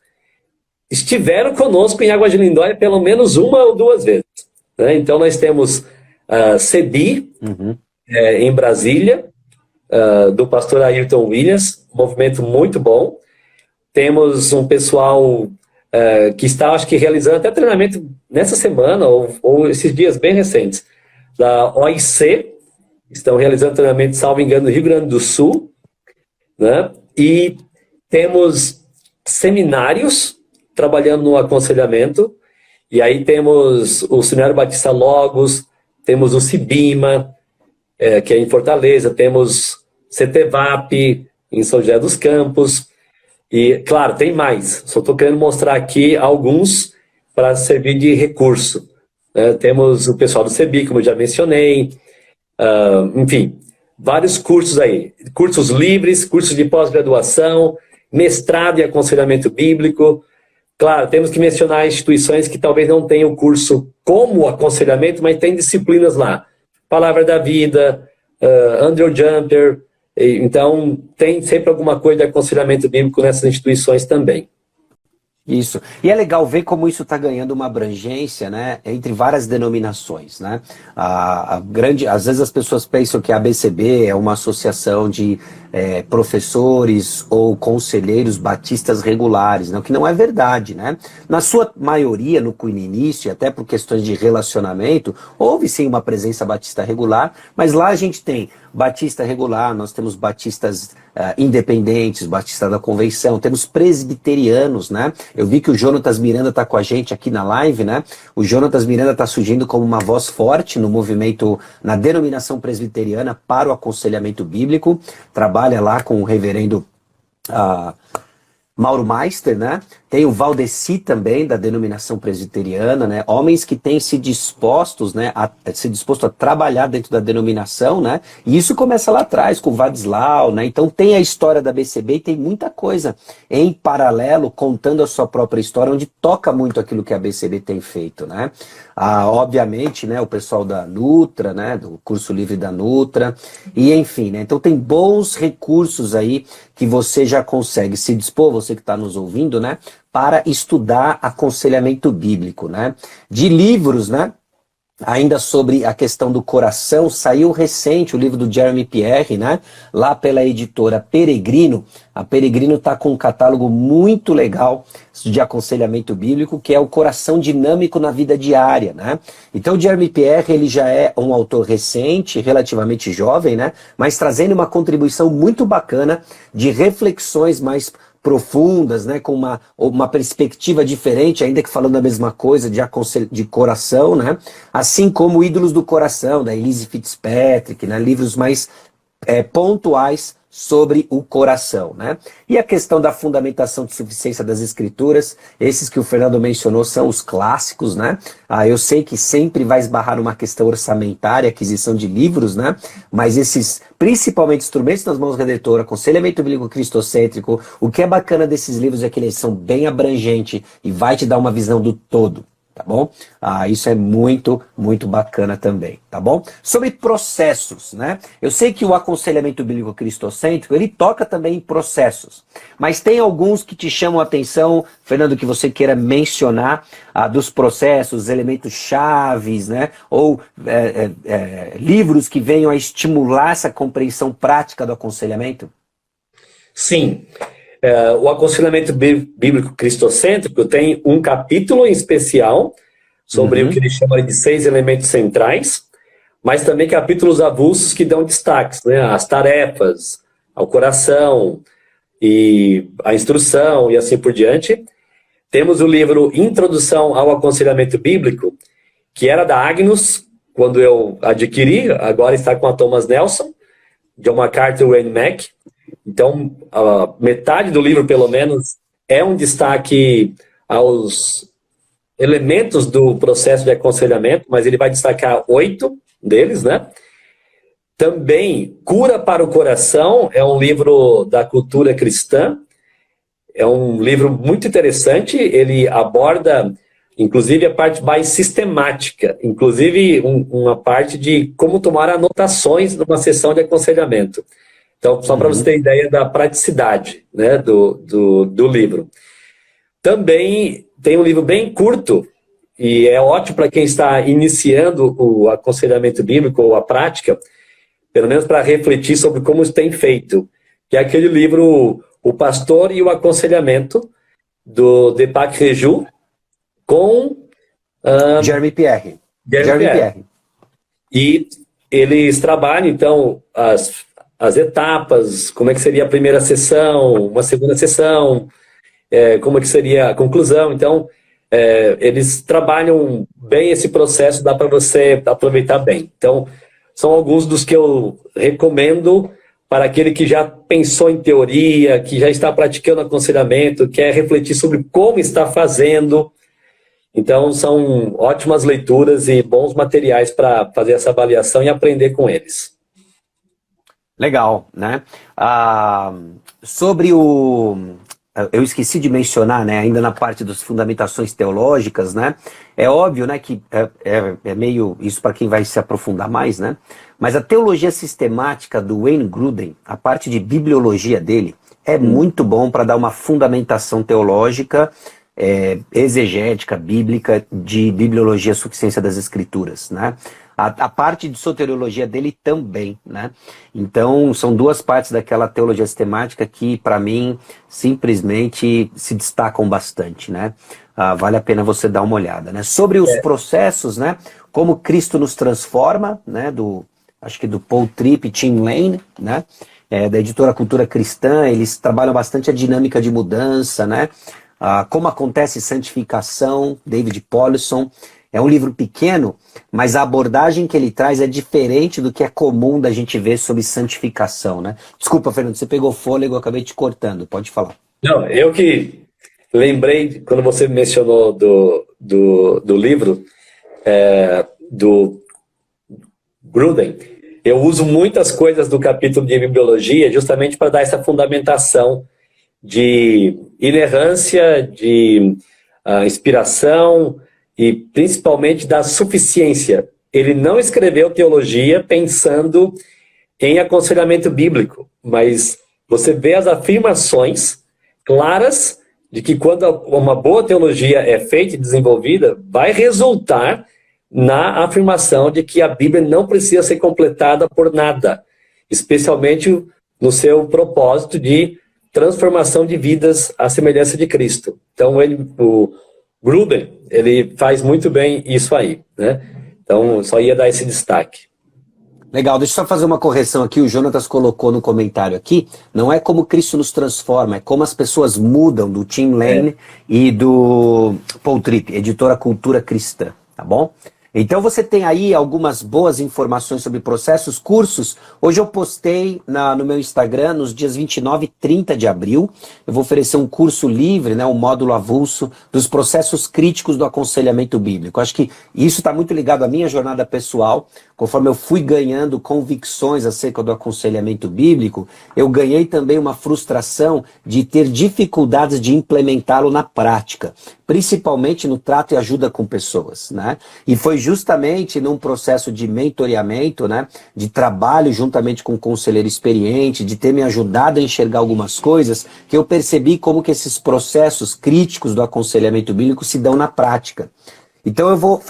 estiveram conosco em Águas de Lindóia pelo menos 1 ou 2 vezes. Né? Então nós temos a CEBI, em Brasília, do pastor Ayrton Williams, um movimento muito bom. Temos um pessoal que está, acho que, realizando até treinamento nessa semana, ou esses dias bem recentes, da OIC, estão realizando treinamento, salvo engano, no Rio Grande do Sul, né? E temos seminários trabalhando no aconselhamento, e aí temos o Seminário Batista Logos, temos o Cibima, que é em Fortaleza, temos CTVAP em São José dos Campos, e, claro, tem mais. Só estou querendo mostrar aqui alguns para servir de recurso. Temos o pessoal do CEBI, como eu já mencionei, enfim, vários cursos aí. Cursos livres, cursos de pós-graduação, mestrado em aconselhamento bíblico. Claro, temos que mencionar instituições que talvez não tenham o curso como aconselhamento, mas tem disciplinas lá. Palavra da Vida, Andrew Jumper. Então, tem sempre alguma coisa de aconselhamento bíblico nessas instituições também. Isso. E é legal ver como isso está ganhando uma abrangência, né, entre várias denominações, né? Às vezes as pessoas pensam que a ABCB é uma associação de professores ou conselheiros batistas regulares, né? O que não é verdade, né? Na sua maioria, no início, até por questões de relacionamento, houve sim uma presença batista regular, mas lá a gente tem batista regular, nós temos batistas independentes, batista da convenção, temos presbiterianos, né? Eu vi que o Jonatas Miranda está com a gente aqui na live, né? O Jonatas Miranda está surgindo como uma voz forte no movimento, na denominação presbiteriana para o aconselhamento bíblico, trabalha lá com o reverendo Mauro Meister, né? Tem o Valdeci também, da denominação presbiteriana, né? Homens que têm se dispostos, né, a trabalhar dentro da denominação, né? E isso começa lá atrás, com o Vadislau, né? Então tem a história da BCB e tem muita coisa em paralelo, contando a sua própria história, onde toca muito aquilo que a BCB tem feito, né? Obviamente, né, o pessoal da Nutra, né, do curso livre da Nutra, e enfim, né? Então tem bons recursos aí que você já consegue se dispor, você que está nos ouvindo, né, para estudar aconselhamento bíblico, né? De livros, né? ainda sobre a questão do coração, saiu recente o livro do Jeremy Pierre, né? Lá pela editora Peregrino. A Peregrino está com um catálogo muito legal de aconselhamento bíblico, que é o coração dinâmico na vida diária, né? Então o Jeremy Pierre, ele já é um autor recente, relativamente jovem, né? Mas trazendo uma contribuição muito bacana de reflexões mais profundas, né, com uma perspectiva diferente, ainda que falando a mesma coisa, de coração, né, assim como Ídolos do Coração, da Elise Fitzpatrick, né, livros mais pontuais sobre o coração, né? E a questão da fundamentação de suficiência das escrituras, esses que o Fernando mencionou são os clássicos, né? Eu sei que sempre vai esbarrar numa questão orçamentária, aquisição de livros, né? Mas esses, principalmente Instrumentos nas Mãos Redentor, Aconselhamento Bíblico Cristocêntrico, o que é bacana desses livros é que eles são bem abrangentes e vai te dar uma visão do todo. Tá bom? Isso é muito, muito bacana também, tá bom? Sobre processos, né? Eu sei que o aconselhamento bíblico cristocêntrico, ele toca também em processos, mas tem alguns que te chamam a atenção, Fernando, que você queira mencionar, dos processos, elementos chaves, né? Ou livros que venham a estimular essa compreensão prática do aconselhamento? Sim. O aconselhamento bíblico cristocêntrico tem um capítulo em especial sobre o que ele chama de 6 elementos centrais, mas também capítulos avulsos que dão destaques, né? As tarefas, ao coração, e a instrução e assim por diante. Temos o livro Introdução ao Aconselhamento Bíblico, que era da Agnus, quando eu adquiri, agora está com a Thomas Nelson, John MacArthur e Wayne Mack. Então, a metade do livro, pelo menos, é um destaque aos elementos do processo de aconselhamento, mas ele vai destacar 8 deles, né? Também, Cura para o Coração é um livro da cultura cristã. É um livro muito interessante, ele aborda, inclusive, a parte mais sistemática, inclusive uma parte de como tomar anotações numa sessão de aconselhamento. Então, só para você ter ideia da praticidade, né, do livro. Também tem um livro bem curto, e é ótimo para quem está iniciando o aconselhamento bíblico ou a prática, pelo menos para refletir sobre como isso tem feito, que é aquele livro O Pastor e o Aconselhamento, do Deepak Reju, com Jeremy Pierre. E eles trabalham, então, as etapas, como é que seria a primeira sessão, uma segunda sessão, como é que seria a conclusão. Então, eles trabalham bem esse processo, dá para você aproveitar bem. Então, são alguns dos que eu recomendo para aquele que já pensou em teoria, que já está praticando aconselhamento, quer refletir sobre como está fazendo. Então, são ótimas leituras e bons materiais para fazer essa avaliação e aprender com eles. Legal, né? Sobre o... Eu esqueci de mencionar, né, ainda na parte das fundamentações teológicas, né? É óbvio, né, que é meio isso para quem vai se aprofundar mais, né? Mas a teologia sistemática do Wayne Grudem, a parte de bibliologia dele, é muito bom para dar uma fundamentação teológica, exegética, bíblica, de bibliologia, suficiência das escrituras, né? A parte de soteriologia dele também, né? Então, são duas partes daquela teologia sistemática que, para mim, simplesmente se destacam bastante, né? Vale a pena você dar uma olhada, né? Sobre os processos, né? Como Cristo nos transforma, né? Acho que do Paul Tripp e Tim Lane, né? Da editora Cultura Cristã, eles trabalham bastante a dinâmica de mudança, né? Como acontece santificação, David Powlison. É um livro pequeno, mas a abordagem que ele traz é diferente do que é comum da gente ver sobre santificação, né? Desculpa, Fernando, você pegou fôlego, eu acabei te cortando, pode falar. Não, eu que lembrei, quando você mencionou do livro do Grudem, eu uso muitas coisas do capítulo de bibliologia justamente para dar essa fundamentação de inerrância, de inspiração, e principalmente da suficiência. Ele não escreveu teologia pensando em aconselhamento bíblico, mas você vê as afirmações claras de que quando uma boa teologia é feita e desenvolvida, vai resultar na afirmação de que a Bíblia não precisa ser completada por nada, especialmente no seu propósito de transformação de vidas à semelhança de Cristo. Então, o Gruber, ele faz muito bem isso aí, né? Então, só ia dar esse destaque. Legal, deixa eu só fazer uma correção aqui, o Jonatas colocou no comentário aqui, não é como Cristo nos transforma, é como as pessoas mudam, do Tim Lane e do Paul Tripp, editora Cultura Cristã, tá bom? Então você tem aí algumas boas informações sobre processos, cursos. Hoje eu postei no meu Instagram, nos dias 29 e 30 de abril, eu vou oferecer um curso livre, né, um módulo avulso dos processos críticos do aconselhamento bíblico. Acho que isso está muito ligado à minha jornada pessoal. Conforme eu fui ganhando convicções acerca do aconselhamento bíblico, eu ganhei também uma frustração de ter dificuldades de implementá-lo na prática, principalmente no trato e ajuda com pessoas, né? E foi justamente num processo de mentoreamento, né, de trabalho juntamente com um conselheiro experiente, de ter me ajudado a enxergar algumas coisas, que eu percebi como que esses processos críticos do aconselhamento bíblico se dão na prática. Então eu vou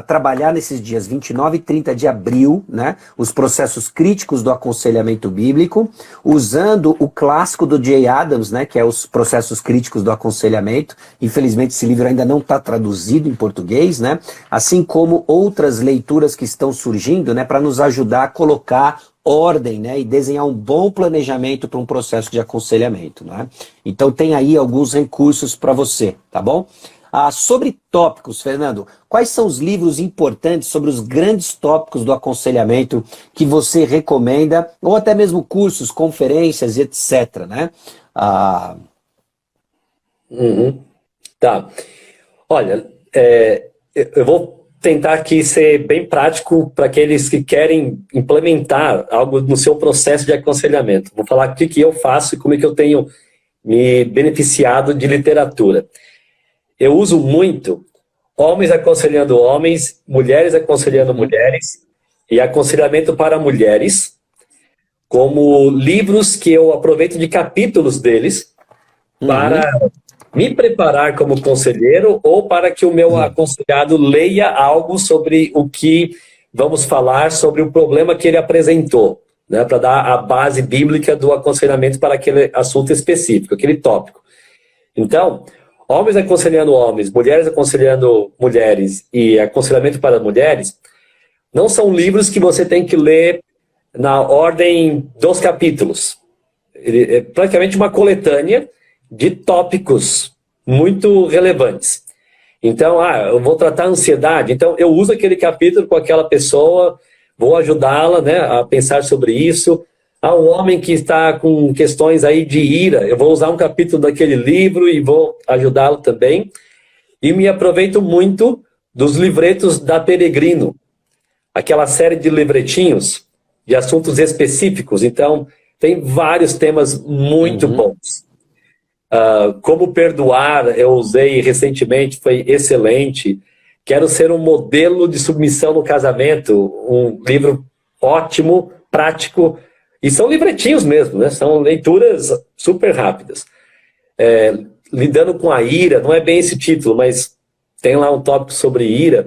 trabalhar nesses dias 29 e 30 de abril, né, os processos críticos do aconselhamento bíblico, usando o clássico do Jay Adams, né, que é os processos críticos do aconselhamento. Infelizmente esse livro ainda não está traduzido em português, né, assim como outras leituras que estão surgindo, né, para nos ajudar a colocar ordem, né, e desenhar um bom planejamento para um processo de aconselhamento, né? Então tem aí alguns recursos para você, tá bom? Sobre tópicos, Fernando, quais são os livros importantes sobre os grandes tópicos do aconselhamento que você recomenda, ou até mesmo cursos, conferências, etc, né? Tá. Olha, eu vou tentar aqui ser bem prático para aqueles que querem implementar algo no seu processo de aconselhamento. Vou falar o que eu faço e como é que eu tenho me beneficiado de literatura. Eu uso muito homens aconselhando homens, mulheres aconselhando mulheres e aconselhamento para mulheres, como livros que eu aproveito de capítulos deles para me preparar como conselheiro ou para que o meu aconselhado leia algo sobre o que vamos falar, sobre o problema que ele apresentou, né, para dar a base bíblica do aconselhamento para aquele assunto específico, aquele tópico. Então, homens aconselhando homens, mulheres aconselhando mulheres e aconselhamento para mulheres, não são livros que você tem que ler na ordem dos capítulos. Ele é praticamente uma coletânea de tópicos muito relevantes. Então, eu vou tratar a ansiedade, então eu uso aquele capítulo com aquela pessoa, vou ajudá-la, né, a pensar sobre isso. Um homem que está com questões aí de ira, eu vou usar um capítulo daquele livro e vou ajudá-lo também. E me aproveito muito dos livretos da Peregrino, aquela série de livretinhos de assuntos específicos. Então, tem vários temas muito bons. Como perdoar, eu usei recentemente, foi excelente. Quero ser um modelo de submissão no casamento, um livro ótimo, prático. E são livretinhos mesmo, né? São leituras super rápidas. Lidando com a ira, não é bem esse título, mas tem lá um tópico sobre ira.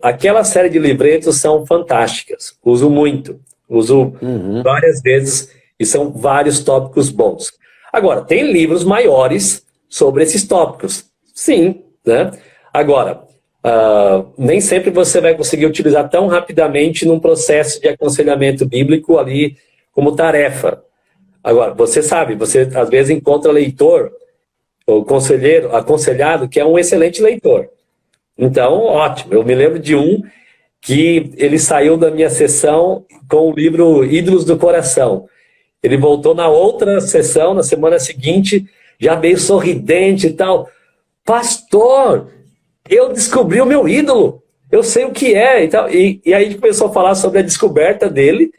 Aquela série de livretos são fantásticas. Uso muito. Uso várias vezes e são vários tópicos bons. Agora, tem livros maiores sobre esses tópicos. Sim, né? Agora, nem sempre você vai conseguir utilizar tão rapidamente num processo de aconselhamento bíblico ali como tarefa. Agora, você sabe, você às vezes encontra leitor, ou conselheiro, aconselhado, que é um excelente leitor. Então, ótimo. Eu me lembro de um que ele saiu da minha sessão com o livro Ídolos do Coração. Ele voltou na outra sessão, na semana seguinte, já meio sorridente e tal. Pastor, eu descobri o meu ídolo. Eu sei o que é. E aí a gente começou a falar sobre a descoberta dele.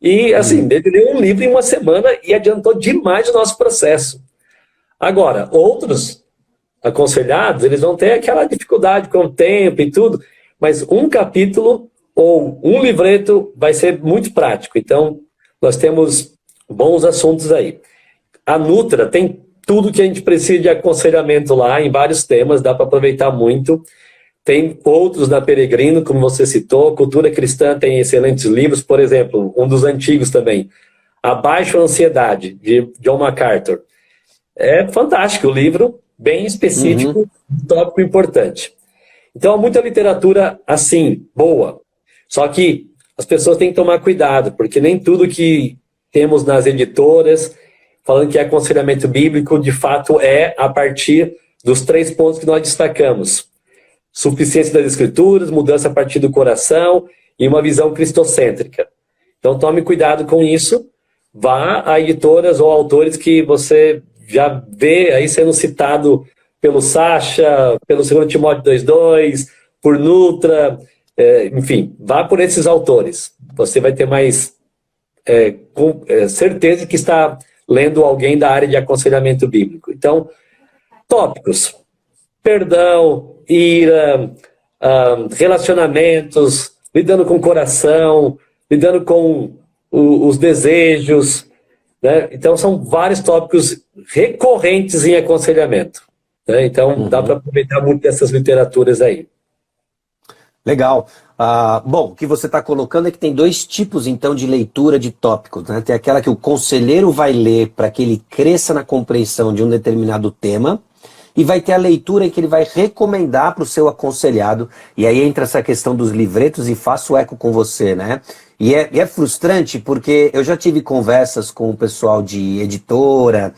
E, assim, ele leu um livro em uma semana e adiantou demais o nosso processo. Agora, outros aconselhados, eles vão ter aquela dificuldade com o tempo e tudo, mas um capítulo ou um livreto vai ser muito prático. Então, nós temos bons assuntos aí. A Nutra tem tudo que a gente precisa de aconselhamento lá, em vários temas, dá para aproveitar muito. Tem outros na Peregrino, como você citou. Cultura Cristã tem excelentes livros, por exemplo, um dos antigos também, Abaixo a Ansiedade, de John MacArthur. É fantástico o livro, bem Uhum. específico, um tópico importante. Então, há muita literatura assim, boa. Só que as pessoas têm que tomar cuidado, porque nem tudo que temos nas editoras, falando que é aconselhamento bíblico, de fato é a partir dos 3 pontos que nós destacamos: suficiência das escrituras, mudança a partir do coração e uma visão cristocêntrica. Então, tome cuidado com isso. Vá a editoras ou autores que você já vê aí sendo citado pelo Sacha, pelo 2 Timóteo 2:2, por Nutra, enfim, vá por esses autores. Você vai ter mais certeza que está lendo alguém da área de aconselhamento bíblico. Então, tópicos: perdão, ira, relacionamentos, lidando com o coração, lidando com os desejos, né? Então, são vários tópicos recorrentes em aconselhamento, né? Então, dá para Uhum. aproveitar muito dessas literaturas aí. Legal. Bom, o que você está colocando é que tem 2 tipos, então, de leitura de tópicos, né? Tem aquela que o conselheiro vai ler para que ele cresça na compreensão de um determinado tema, e vai ter a leitura em que ele vai recomendar para o seu aconselhado, e aí entra essa questão dos livretos e faço eco com você, né? E é frustrante porque eu já tive conversas com o pessoal de editora,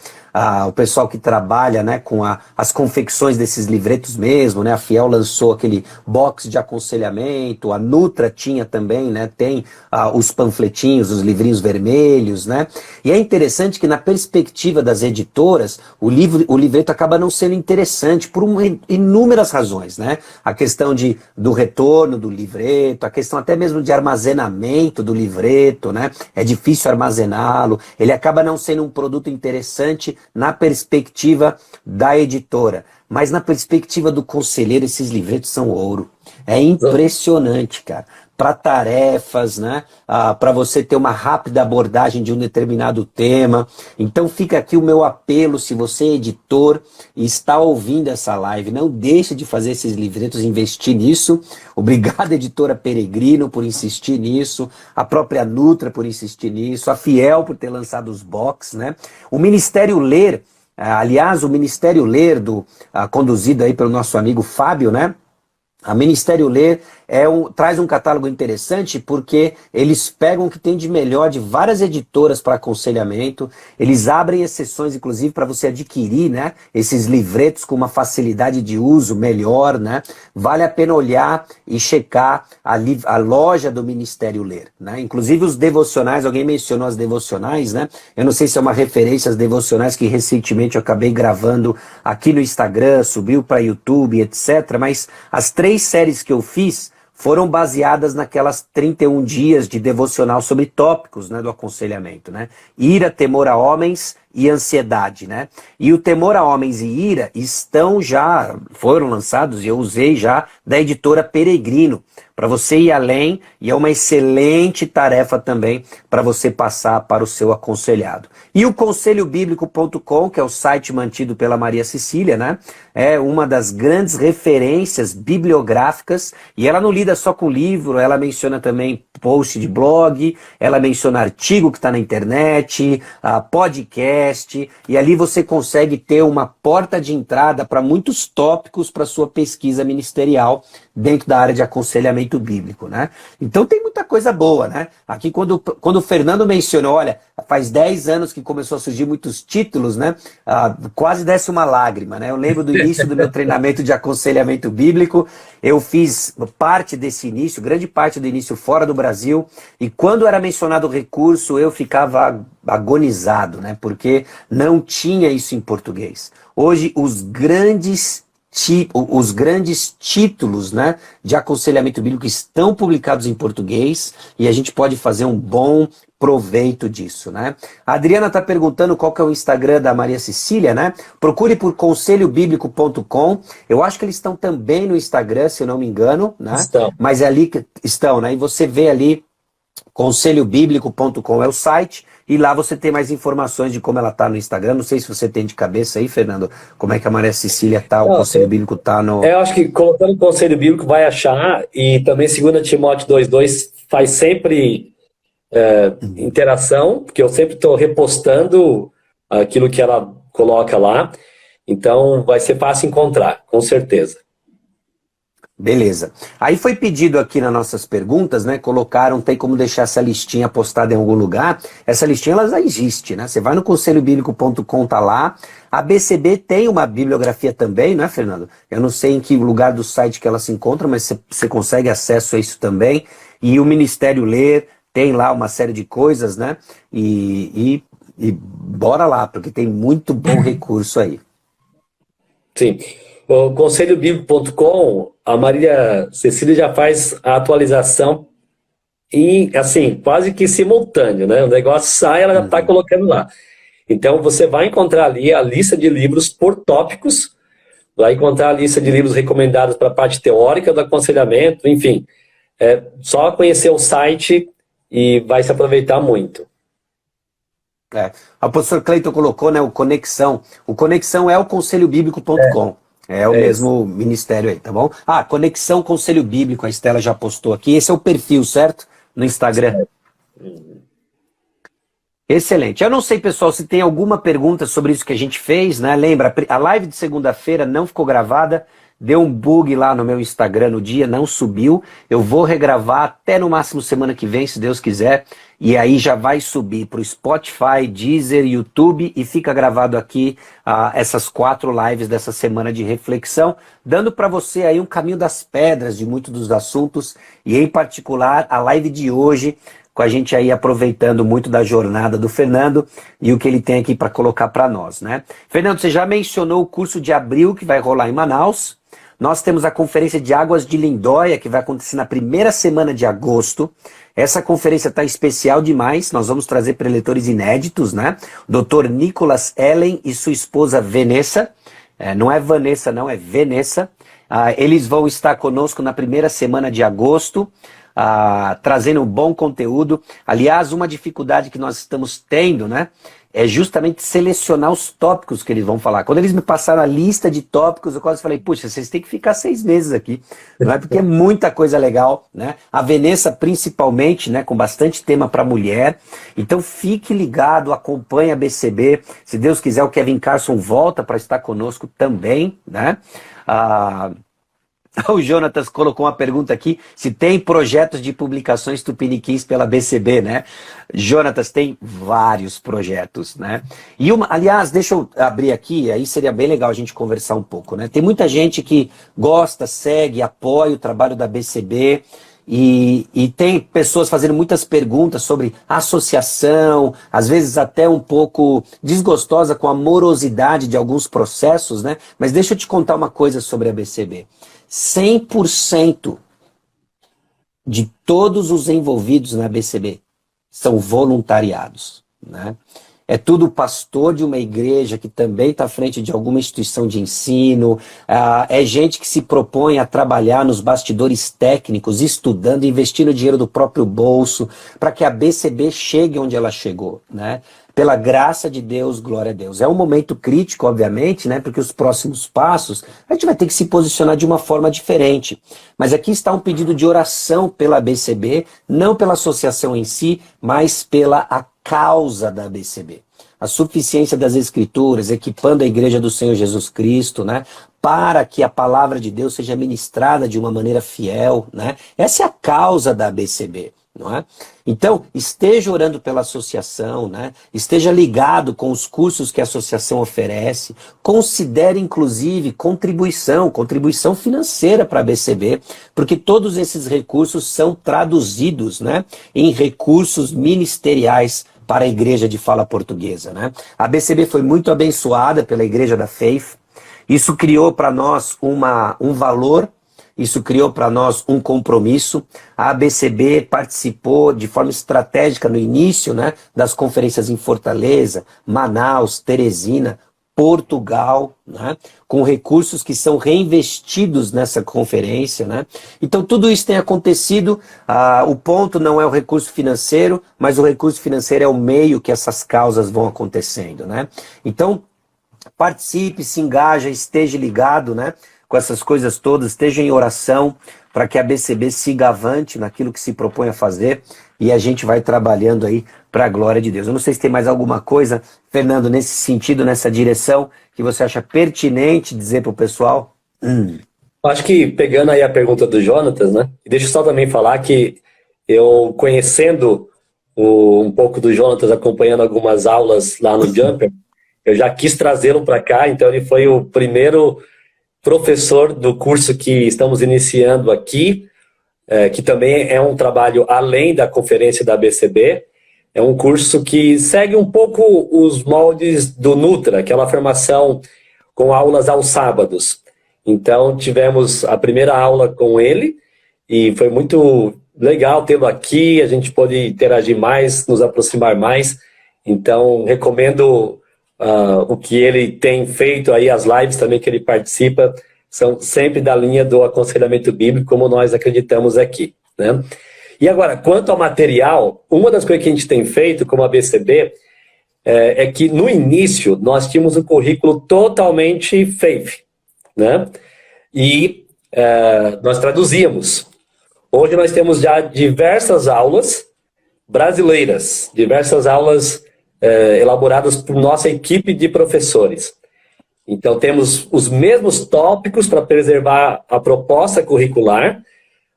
o pessoal que trabalha, né, com as confecções desses livretos mesmo, né? A Fiel lançou aquele box de aconselhamento, a Nutra tinha também, né? Tem os panfletinhos, os livrinhos vermelhos, né? E é interessante que na perspectiva das editoras, o livreto acaba não sendo interessante por inúmeras razões, né? A questão do retorno do livreto, a questão até mesmo de armazenamento do livreto, né? É difícil armazená-lo, ele acaba não sendo um produto interessante na perspectiva da editora. Mas na perspectiva do conselheiro, esses livretos são ouro. É impressionante, cara. Para tarefas, né? Para você ter uma rápida abordagem de um determinado tema. Então fica aqui o meu apelo, se você é editor e está ouvindo essa live, não deixe de fazer esses livretos, investir nisso. Obrigado, editora Peregrino, por insistir nisso, a própria Nutra por insistir nisso, a Fiel por ter lançado os box, né? O Ministério Ler, aliás, o Ministério Ler, conduzido aí pelo nosso amigo Fábio, né? A Ministério Ler traz um catálogo interessante porque eles pegam o que tem de melhor de várias editoras para aconselhamento, eles abrem exceções, inclusive, para você adquirir, né, esses livretos com uma facilidade de uso melhor, né? Vale a pena olhar e checar a loja do Ministério Ler, né? Inclusive os devocionais, alguém mencionou as devocionais, né? Eu não sei se é uma referência às devocionais que recentemente eu acabei gravando aqui no Instagram, subiu para YouTube, etc. Mas as 3 séries que eu fiz foram baseadas naquelas 31 dias de devocional sobre tópicos, né, do aconselhamento, né? Ira, temor a homens e ansiedade, né? E o temor a homens e ira foram lançados, e eu usei já, da editora Peregrino, para você ir além, e é uma excelente tarefa também para você passar para o seu aconselhado. E o conselhobíblico.com, que é o site mantido pela Maria Cecília, né? É uma das grandes referências bibliográficas, e ela não lida só com livro, ela menciona também post de blog, ela menciona artigo que está na internet, podcast, e ali você consegue ter uma porta de entrada para muitos tópicos para sua pesquisa ministerial dentro da área de aconselhamento bíblico, né? Então tem muita coisa boa, né? Aqui quando o Fernando mencionou, olha, faz 10 anos que começou a surgir muitos títulos, né? Quase desce uma lágrima, né? Eu lembro do início do meu treinamento de aconselhamento bíblico, eu fiz parte desse início, grande parte do início fora do Brasil, e quando era mencionado o recurso, eu ficava agonizado, né? Porque não tinha isso em português. Hoje, os grandes títulos, né, de aconselhamento bíblico estão publicados em português e a gente pode fazer um bom proveito disso, né? A Adriana está perguntando qual que é o Instagram da Maria Cecília, né? Procure por conselhobíblico.com. Eu acho que eles estão também no Instagram, se eu não me engano, né? Estão. Mas é ali que estão, né? E você vê ali conselhobiblico.com é o site, e lá você tem mais informações de como ela tá no Instagram. Não sei se você tem de cabeça aí, Fernando, como é que a Maria Cecília tá, o Não, Conselho Bíblico tá no... eu acho que colocando o Conselho Bíblico vai achar, e também 2 Timóteo 2,2 faz sempre interação, porque eu sempre estou repostando aquilo que ela coloca lá, então vai ser fácil encontrar, com certeza. Beleza. Aí foi pedido aqui nas nossas perguntas, né? Colocaram, tem como deixar essa listinha postada em algum lugar. Essa listinha, ela já existe, né? Você vai no conselhobiblico.com, tá lá. A BCB tem uma bibliografia também, não é, Fernando? Eu não sei em que lugar do site que ela se encontra, mas você consegue acesso a isso também. E o Ministério Ler tem lá uma série de coisas, né? E bora lá, porque tem muito bom recurso aí. Sim. O conselhobiblico.com, a Maria Cecília já faz a atualização e, assim, quase que simultâneo, né? O negócio sai, ela já está colocando lá. Então, você vai encontrar ali a lista de livros por tópicos, vai encontrar a lista de livros recomendados para a parte teórica do aconselhamento, enfim. É só conhecer o site e vai se aproveitar muito. O professor Cleiton colocou, né, o Conexão. O Conexão é o conselhobiblico.com. É o mesmo ministério aí, tá bom? Conexão Conselho Bíblico, a Estela já postou aqui. Esse é o perfil, certo? No Instagram. Excelente. Eu não sei, pessoal, se tem alguma pergunta sobre isso que a gente fez, né? Lembra, a live de segunda-feira não ficou gravada, deu um bug lá no meu Instagram no dia, não subiu. Eu vou regravar até no máximo semana que vem, se Deus quiser. E aí já vai subir para o Spotify, Deezer, YouTube e fica gravado aqui essas 4 lives dessa semana de reflexão, dando para você aí um caminho das pedras de muitos dos assuntos e em particular a live de hoje, com a gente aí aproveitando muito da jornada do Fernando e o que ele tem aqui para colocar para nós, né? Fernando, você já mencionou o curso de abril que vai rolar em Manaus. Nós temos a Conferência de Águas de Lindóia, que vai acontecer na primeira semana de agosto. Essa conferência está especial demais, nós vamos trazer preletores inéditos, né? O Dr. Nicolas Ellen e sua esposa Vanessa, não é Vanessa não, é Vanessa. Eles vão estar conosco na primeira semana de agosto, trazendo um bom conteúdo. Aliás, uma dificuldade que nós estamos tendo, né? É justamente selecionar os tópicos que eles vão falar. Quando eles me passaram a lista de tópicos, eu quase falei, puxa, vocês têm que ficar 6 meses aqui, não é? Porque é muita coisa legal, né? A Vanessa, principalmente, né, com bastante tema para mulher. Então fique ligado, acompanhe a BCB. Se Deus quiser, o Kevin Carson volta para estar conosco também, né? O Jonatas colocou uma pergunta aqui, se tem projetos de publicações tupiniquins pela BCB, né? Jonatas, tem vários projetos, né? E aliás, deixa eu abrir aqui, aí seria bem legal a gente conversar um pouco, né? Tem muita gente que gosta, segue, apoia o trabalho da BCB, e tem pessoas fazendo muitas perguntas sobre associação, às vezes até um pouco desgostosa com a morosidade de alguns processos, né? Mas deixa eu te contar uma coisa sobre a BCB. 100% de todos os envolvidos na BCB são voluntariados, né? É tudo pastor de uma igreja que também está à frente de alguma instituição de ensino, é gente que se propõe a trabalhar nos bastidores técnicos, estudando, investindo dinheiro do próprio bolso, para que a BCB chegue onde ela chegou, né? Pela graça de Deus, glória a Deus. É um momento crítico, obviamente, né? Porque os próximos passos, a gente vai ter que se posicionar de uma forma diferente. Mas aqui está um pedido de oração pela BCB, não pela associação em si, mas pela a causa da BCB. A suficiência das Escrituras, equipando a Igreja do Senhor Jesus Cristo, né? Para que a palavra de Deus seja ministrada de uma maneira fiel, né? Essa é a causa da BCB. Não é? Então, esteja orando pela associação, né? Esteja ligado com os cursos que a associação oferece, considere inclusive contribuição financeira para a BCB, porque todos esses recursos são traduzidos, né, em recursos ministeriais para a igreja de fala portuguesa, né? A BCB foi muito abençoada pela Igreja da Faith, isso criou para nós um valor. Isso criou para nós um compromisso. A ABCB participou de forma estratégica no início, né, das conferências em Fortaleza, Manaus, Teresina, Portugal, né? Com recursos que são reinvestidos nessa conferência, né? Então tudo isso tem acontecido, o ponto não é o recurso financeiro, mas o recurso financeiro é o meio que essas causas vão acontecendo, né? Então participe, se engaja, esteja ligado, né, com essas coisas todas, esteja em oração para que a BCB siga avante naquilo que se propõe a fazer e a gente vai trabalhando aí para a glória de Deus. Eu não sei se tem mais alguma coisa, Fernando, nesse sentido, nessa direção, que você acha pertinente dizer para o pessoal? Acho que pegando aí a pergunta do Jonatas, né? Deixa eu só também falar que eu conhecendo um pouco do Jonatas, acompanhando algumas aulas lá no Jumper, eu já quis trazê-lo para cá, então ele foi o primeiro professor do curso que estamos iniciando aqui, que também é um trabalho além da conferência da BCB. É um curso que segue um pouco os moldes do Nutra, aquela formação com aulas aos sábados. Então tivemos a primeira aula com ele e foi muito legal tê-lo aqui, a gente pôde interagir mais, nos aproximar mais. Então recomendo o que ele tem feito aí, as lives também que ele participa, são sempre da linha do aconselhamento bíblico, como nós acreditamos aqui, né? E agora, quanto ao material, uma das coisas que a gente tem feito como a BCB é que no início nós tínhamos um currículo totalmente faith, né? E nós traduzíamos. Hoje nós temos já diversas aulas brasileiras, diversas aulas elaboradas por nossa equipe de professores. Então temos os mesmos tópicos para preservar a proposta curricular,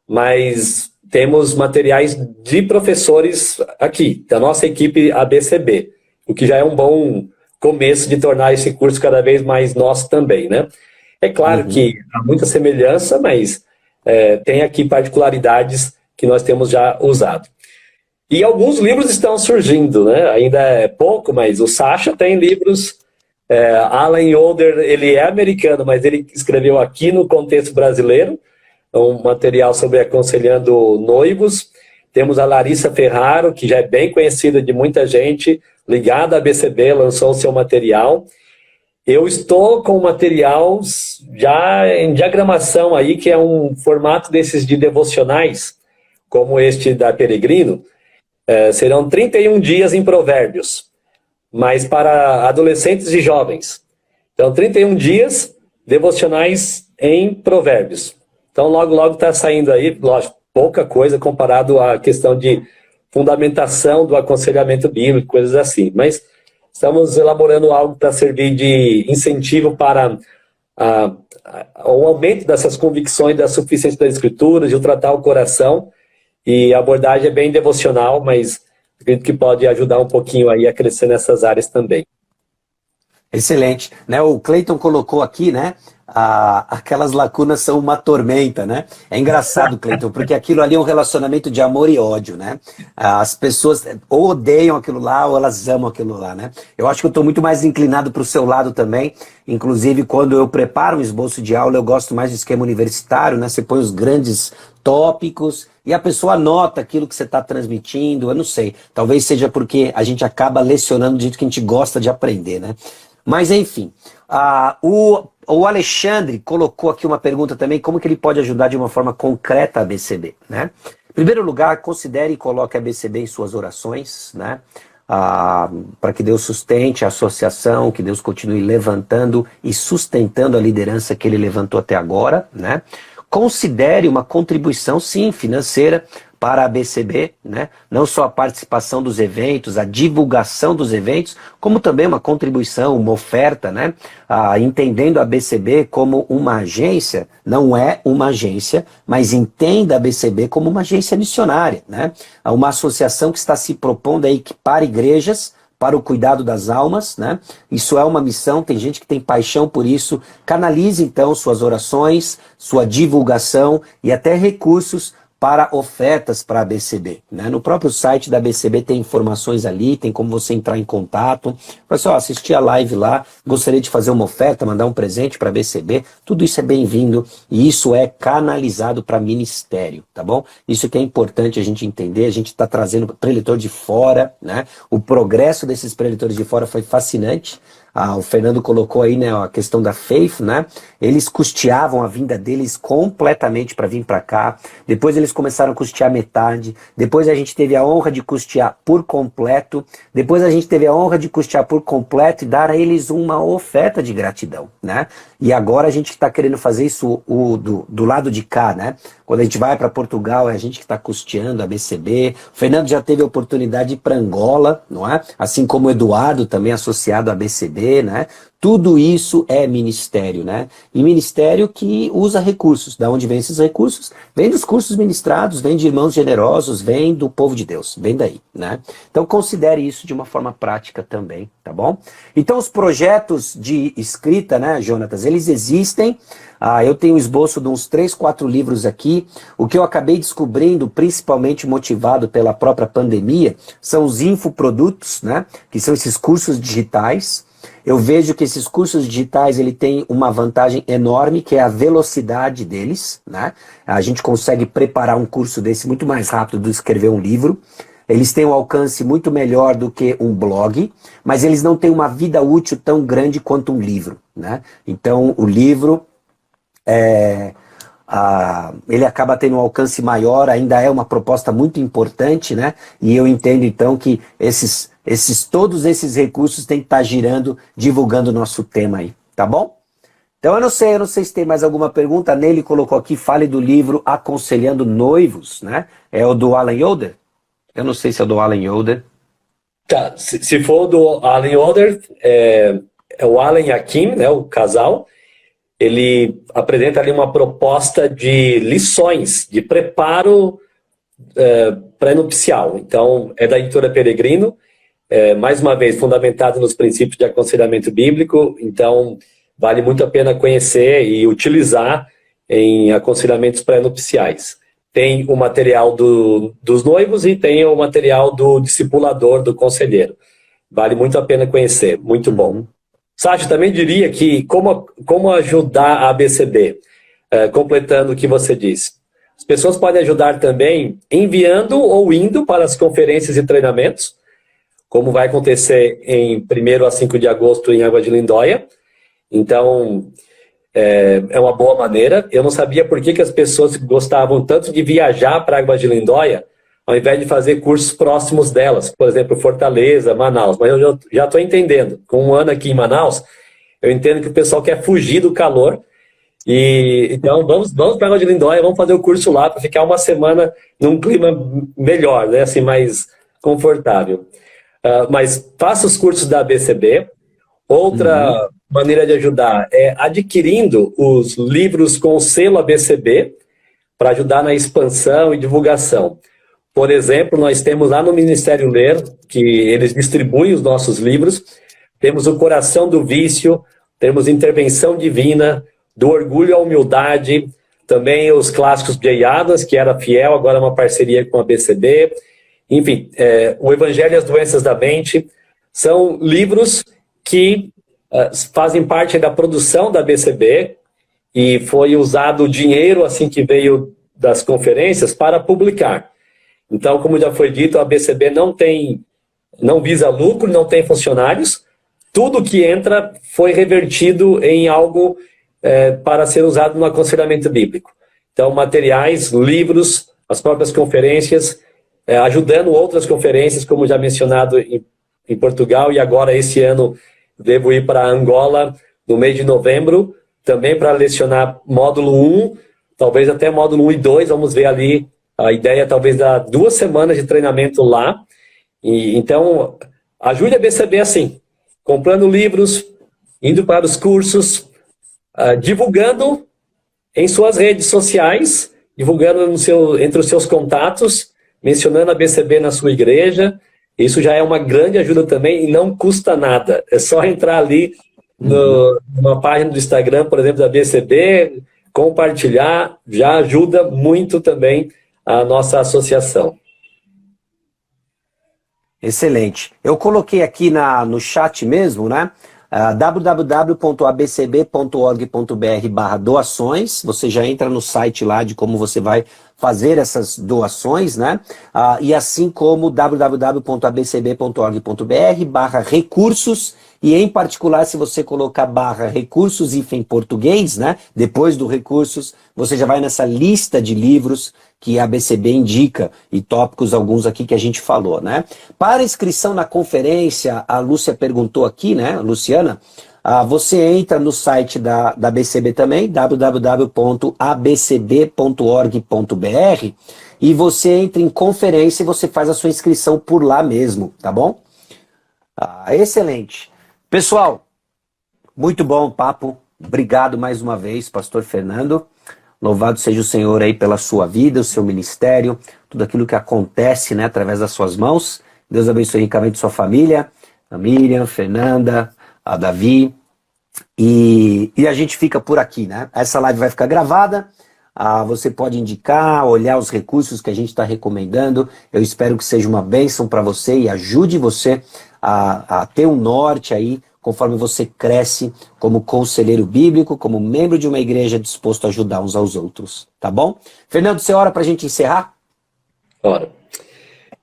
mas temos materiais de professores aqui, da nossa equipe ABCB, o que já é um bom começo de tornar esse curso cada vez mais nosso também, né? É claro que há muita semelhança, mas tem aqui particularidades que nós temos já usado. E alguns livros estão surgindo, né? Ainda é pouco, mas o Sacha tem livros. Alan Older, ele é americano, mas ele escreveu aqui no contexto brasileiro, um material sobre aconselhando noivos. Temos a Larissa Ferraro, que já é bem conhecida de muita gente, ligada à BCB, lançou o seu material. Eu estou com material já em diagramação aí, que é um formato desses de devocionais, como este da Peregrino. Serão 31 dias em Provérbios, mas para adolescentes e jovens. Então, 31 dias devocionais em Provérbios. Então, logo, logo está saindo aí, lógico, pouca coisa comparado à questão de fundamentação do aconselhamento bíblico, coisas assim. Mas estamos elaborando algo para servir de incentivo para o aumento dessas convicções da suficiência das Escrituras, de tratar o coração. E a abordagem é bem devocional, mas acredito que pode ajudar um pouquinho aí a crescer nessas áreas também. Excelente, né? O Cleiton colocou aqui, né? Aquelas lacunas são uma tormenta, né? É engraçado, Cleiton, porque aquilo ali é um relacionamento de amor e ódio, né? As pessoas ou odeiam aquilo lá ou elas amam aquilo lá, né? Eu acho que eu estou muito mais inclinado para o seu lado também. Inclusive, quando eu preparo um esboço de aula, eu gosto mais do esquema universitário, né? Você põe os grandes tópicos e a pessoa anota aquilo que você está transmitindo. Eu não sei, talvez seja porque a gente acaba lecionando do jeito que a gente gosta de aprender, né? Mas enfim, o Alexandre colocou aqui uma pergunta também, como que ele pode ajudar de uma forma concreta a BCB, né? Em primeiro lugar, considere e coloque a BCB em suas orações, né? Para que Deus sustente a associação, que Deus continue levantando e sustentando a liderança que ele levantou até agora, né? Considere uma contribuição, sim, financeira para a BCB, né? Não só a participação dos eventos, a divulgação dos eventos, como também uma contribuição, uma oferta, né? Entendendo a BCB como uma agência, não é uma agência, mas entenda a BCB como uma agência missionária, né? Uma associação que está se propondo a equipar igrejas para o cuidado das almas, né? Isso é uma missão, tem gente que tem paixão por isso. Canalize então suas orações, sua divulgação e até recursos para ofertas para a BCB, né? No próprio site da BCB tem informações ali, tem como você entrar em contato. Pessoal, assistir a live lá, gostaria de fazer uma oferta, mandar um presente para a BCB, tudo isso é bem-vindo e isso é canalizado para ministério, tá bom? Isso que é importante a gente entender, a gente está trazendo preletor de fora, né? O progresso desses preletores de fora foi fascinante. o Fernando colocou aí, né, a questão da Faith, né? Eles custeavam a vinda deles completamente para vir para cá. Depois eles começaram a custear metade. Depois a gente teve a honra de custear por completo. Depois a gente teve a honra de custear por completo e dar a eles uma oferta de gratidão, né? E agora a gente está querendo fazer isso do lado de cá, né? Quando a gente vai para Portugal, é a gente que está custeando a BCB. O Fernando já teve a oportunidade de ir para Angola, não é? Assim como o Eduardo, também associado à BCB, né? Tudo isso é ministério, né? E ministério que usa recursos. Da onde vem esses recursos? Vem dos cursos ministrados, vem de irmãos generosos, vem do povo de Deus, vem daí, né? Então considere isso de uma forma prática também, tá bom? Então os projetos de escrita, né, Jonatas, eles existem. Eu tenho um esboço de uns 3, 4 livros aqui. O que eu acabei descobrindo, principalmente motivado pela própria pandemia, são os infoprodutos, né? Que são esses cursos digitais. Eu vejo que esses cursos digitais ele tem uma vantagem enorme, que é a velocidade deles, né? A gente consegue preparar um curso desse muito mais rápido do que escrever um livro. Eles têm um alcance muito melhor do que um blog, mas eles não têm uma vida útil tão grande quanto um livro, né? Então, o livro ele acaba tendo um alcance maior, ainda é uma proposta muito importante, né? E eu entendo então que todos esses recursos têm que estar girando, divulgando o nosso tema aí, tá bom? Então eu não sei se tem mais alguma pergunta. Nele colocou aqui, fale do livro Aconselhando Noivos, né? É o do Alan Yoder? Eu não sei se é o do Alan Yoder. Tá, se for do Alan Yoder, é o Alan e a Kim, né, o casal. Ele apresenta ali uma proposta de lições, de preparo pré-nupcial. Então, é da editora Peregrino, mais uma vez, fundamentado nos princípios de aconselhamento bíblico. Então, vale muito a pena conhecer e utilizar em aconselhamentos pré-nupciais. Tem o material dos noivos e tem o material do discipulador, do conselheiro. Vale muito a pena conhecer, muito bom. Sérgio, também diria que como ajudar a ABCB, completando o que você disse. As pessoas podem ajudar também enviando ou indo para as conferências e treinamentos, como vai acontecer em 1º a 5 de agosto em Água de Lindóia. Então, é uma boa maneira. Eu não sabia por que as pessoas gostavam tanto de viajar para Água de Lindóia, ao invés de fazer cursos próximos delas, por exemplo, Fortaleza, Manaus. Mas eu já estou entendendo. Com um ano aqui em Manaus, eu entendo que o pessoal quer fugir do calor. Então, vamos para Água de Lindóia, vamos fazer o curso lá para ficar uma semana num clima melhor, né? Assim, mais confortável. Mas faça os cursos da ABCB. Outra maneira de ajudar é adquirindo os livros com o selo ABCB para ajudar na expansão e divulgação. Por exemplo, nós temos lá no Ministério Ler, que eles distribuem os nossos livros, temos o Coração do Vício, temos Intervenção Divina, Do Orgulho à Humildade, também os clássicos de Jay Adams, que era fiel, agora é uma parceria com a BCB, enfim, o Evangelho e as Doenças da Mente, são livros que fazem parte da produção da BCB e foi usado o dinheiro, assim que veio das conferências, para publicar. Então, como já foi dito, a BCB não visa lucro, não tem funcionários. Tudo que entra foi revertido em algo para ser usado no aconselhamento bíblico. Então, materiais, livros, as próprias conferências, ajudando outras conferências, como já mencionado em Portugal, e agora esse ano devo ir para Angola no mês de novembro, também para lecionar módulo 1, talvez até módulo 1 e 2, vamos ver ali. A ideia talvez dar 2 semanas de treinamento lá. Então, ajude a BCB assim, comprando livros, indo para os cursos, divulgando em suas redes sociais, divulgando entre os seus contatos, mencionando a BCB na sua igreja. Isso já é uma grande ajuda também e não custa nada. É só entrar ali numa página do Instagram, por exemplo, da BCB, compartilhar, já ajuda muito também a nossa associação. Excelente. Eu coloquei aqui no chat mesmo, né? www.abcb.org.br/doações. Você já entra no site lá de como você vai fazer essas doações, né? E assim como www.abcb.org.br/recursos, e em particular, se você colocar /recursos em português, né? Depois do recursos, você já vai nessa lista de livros que a ABCB indica, e tópicos alguns aqui que a gente falou, né? Para inscrição na conferência, a Lúcia perguntou aqui, né, Luciana, você entra no site da ABCB também, www.abcb.org.br, e você entra em conferência e você faz a sua inscrição por lá mesmo, tá bom? Excelente. Pessoal, muito bom o papo. Obrigado mais uma vez, pastor Fernando. Louvado seja o Senhor aí pela sua vida, o seu ministério, tudo aquilo que acontece, né, através das suas mãos. Deus abençoe ricamente sua família, a Miriam, Fernanda, a Davi. E a gente fica por aqui, né? Essa live vai ficar gravada. Você pode indicar, olhar os recursos que a gente está recomendando. Eu espero que seja uma bênção para você e ajude você a ter um norte aí, conforme você cresce como conselheiro bíblico, como membro de uma igreja disposto a ajudar uns aos outros. Tá bom? Fernando, você ora para a gente encerrar? Ora.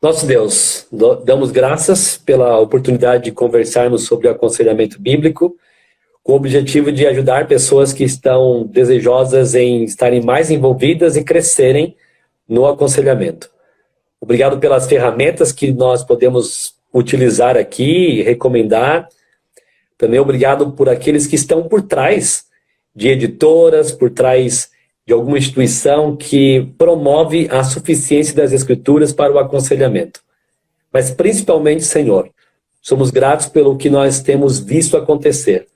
Nosso Deus, damos graças pela oportunidade de conversarmos sobre o aconselhamento bíblico, com o objetivo de ajudar pessoas que estão desejosas em estarem mais envolvidas e crescerem no aconselhamento. Obrigado pelas ferramentas que nós podemos utilizar aqui e recomendar. Também obrigado por aqueles que estão por trás de editoras, por trás de alguma instituição que promove a suficiência das Escrituras para o aconselhamento. Mas principalmente, Senhor, somos gratos pelo que nós temos visto acontecer.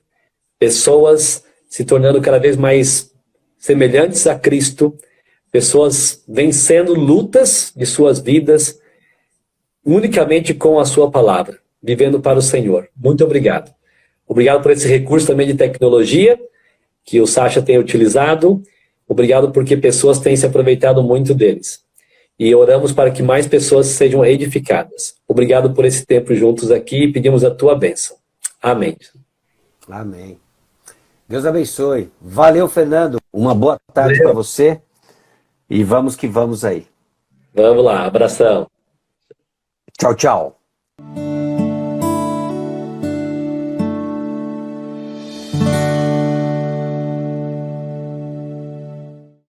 Pessoas se tornando cada vez mais semelhantes a Cristo, pessoas vencendo lutas de suas vidas unicamente com a sua palavra, vivendo para o Senhor. Muito obrigado. Obrigado por esse recurso também de tecnologia que o Sacha tem utilizado. Obrigado porque pessoas têm se aproveitado muito deles. E oramos para que mais pessoas sejam edificadas. Obrigado por esse tempo juntos aqui e pedimos a tua bênção. Amém. Amém. Deus abençoe. Valeu, Fernando. Uma boa tarde para você. E vamos que vamos aí. Vamos lá. Abração. Tchau, tchau.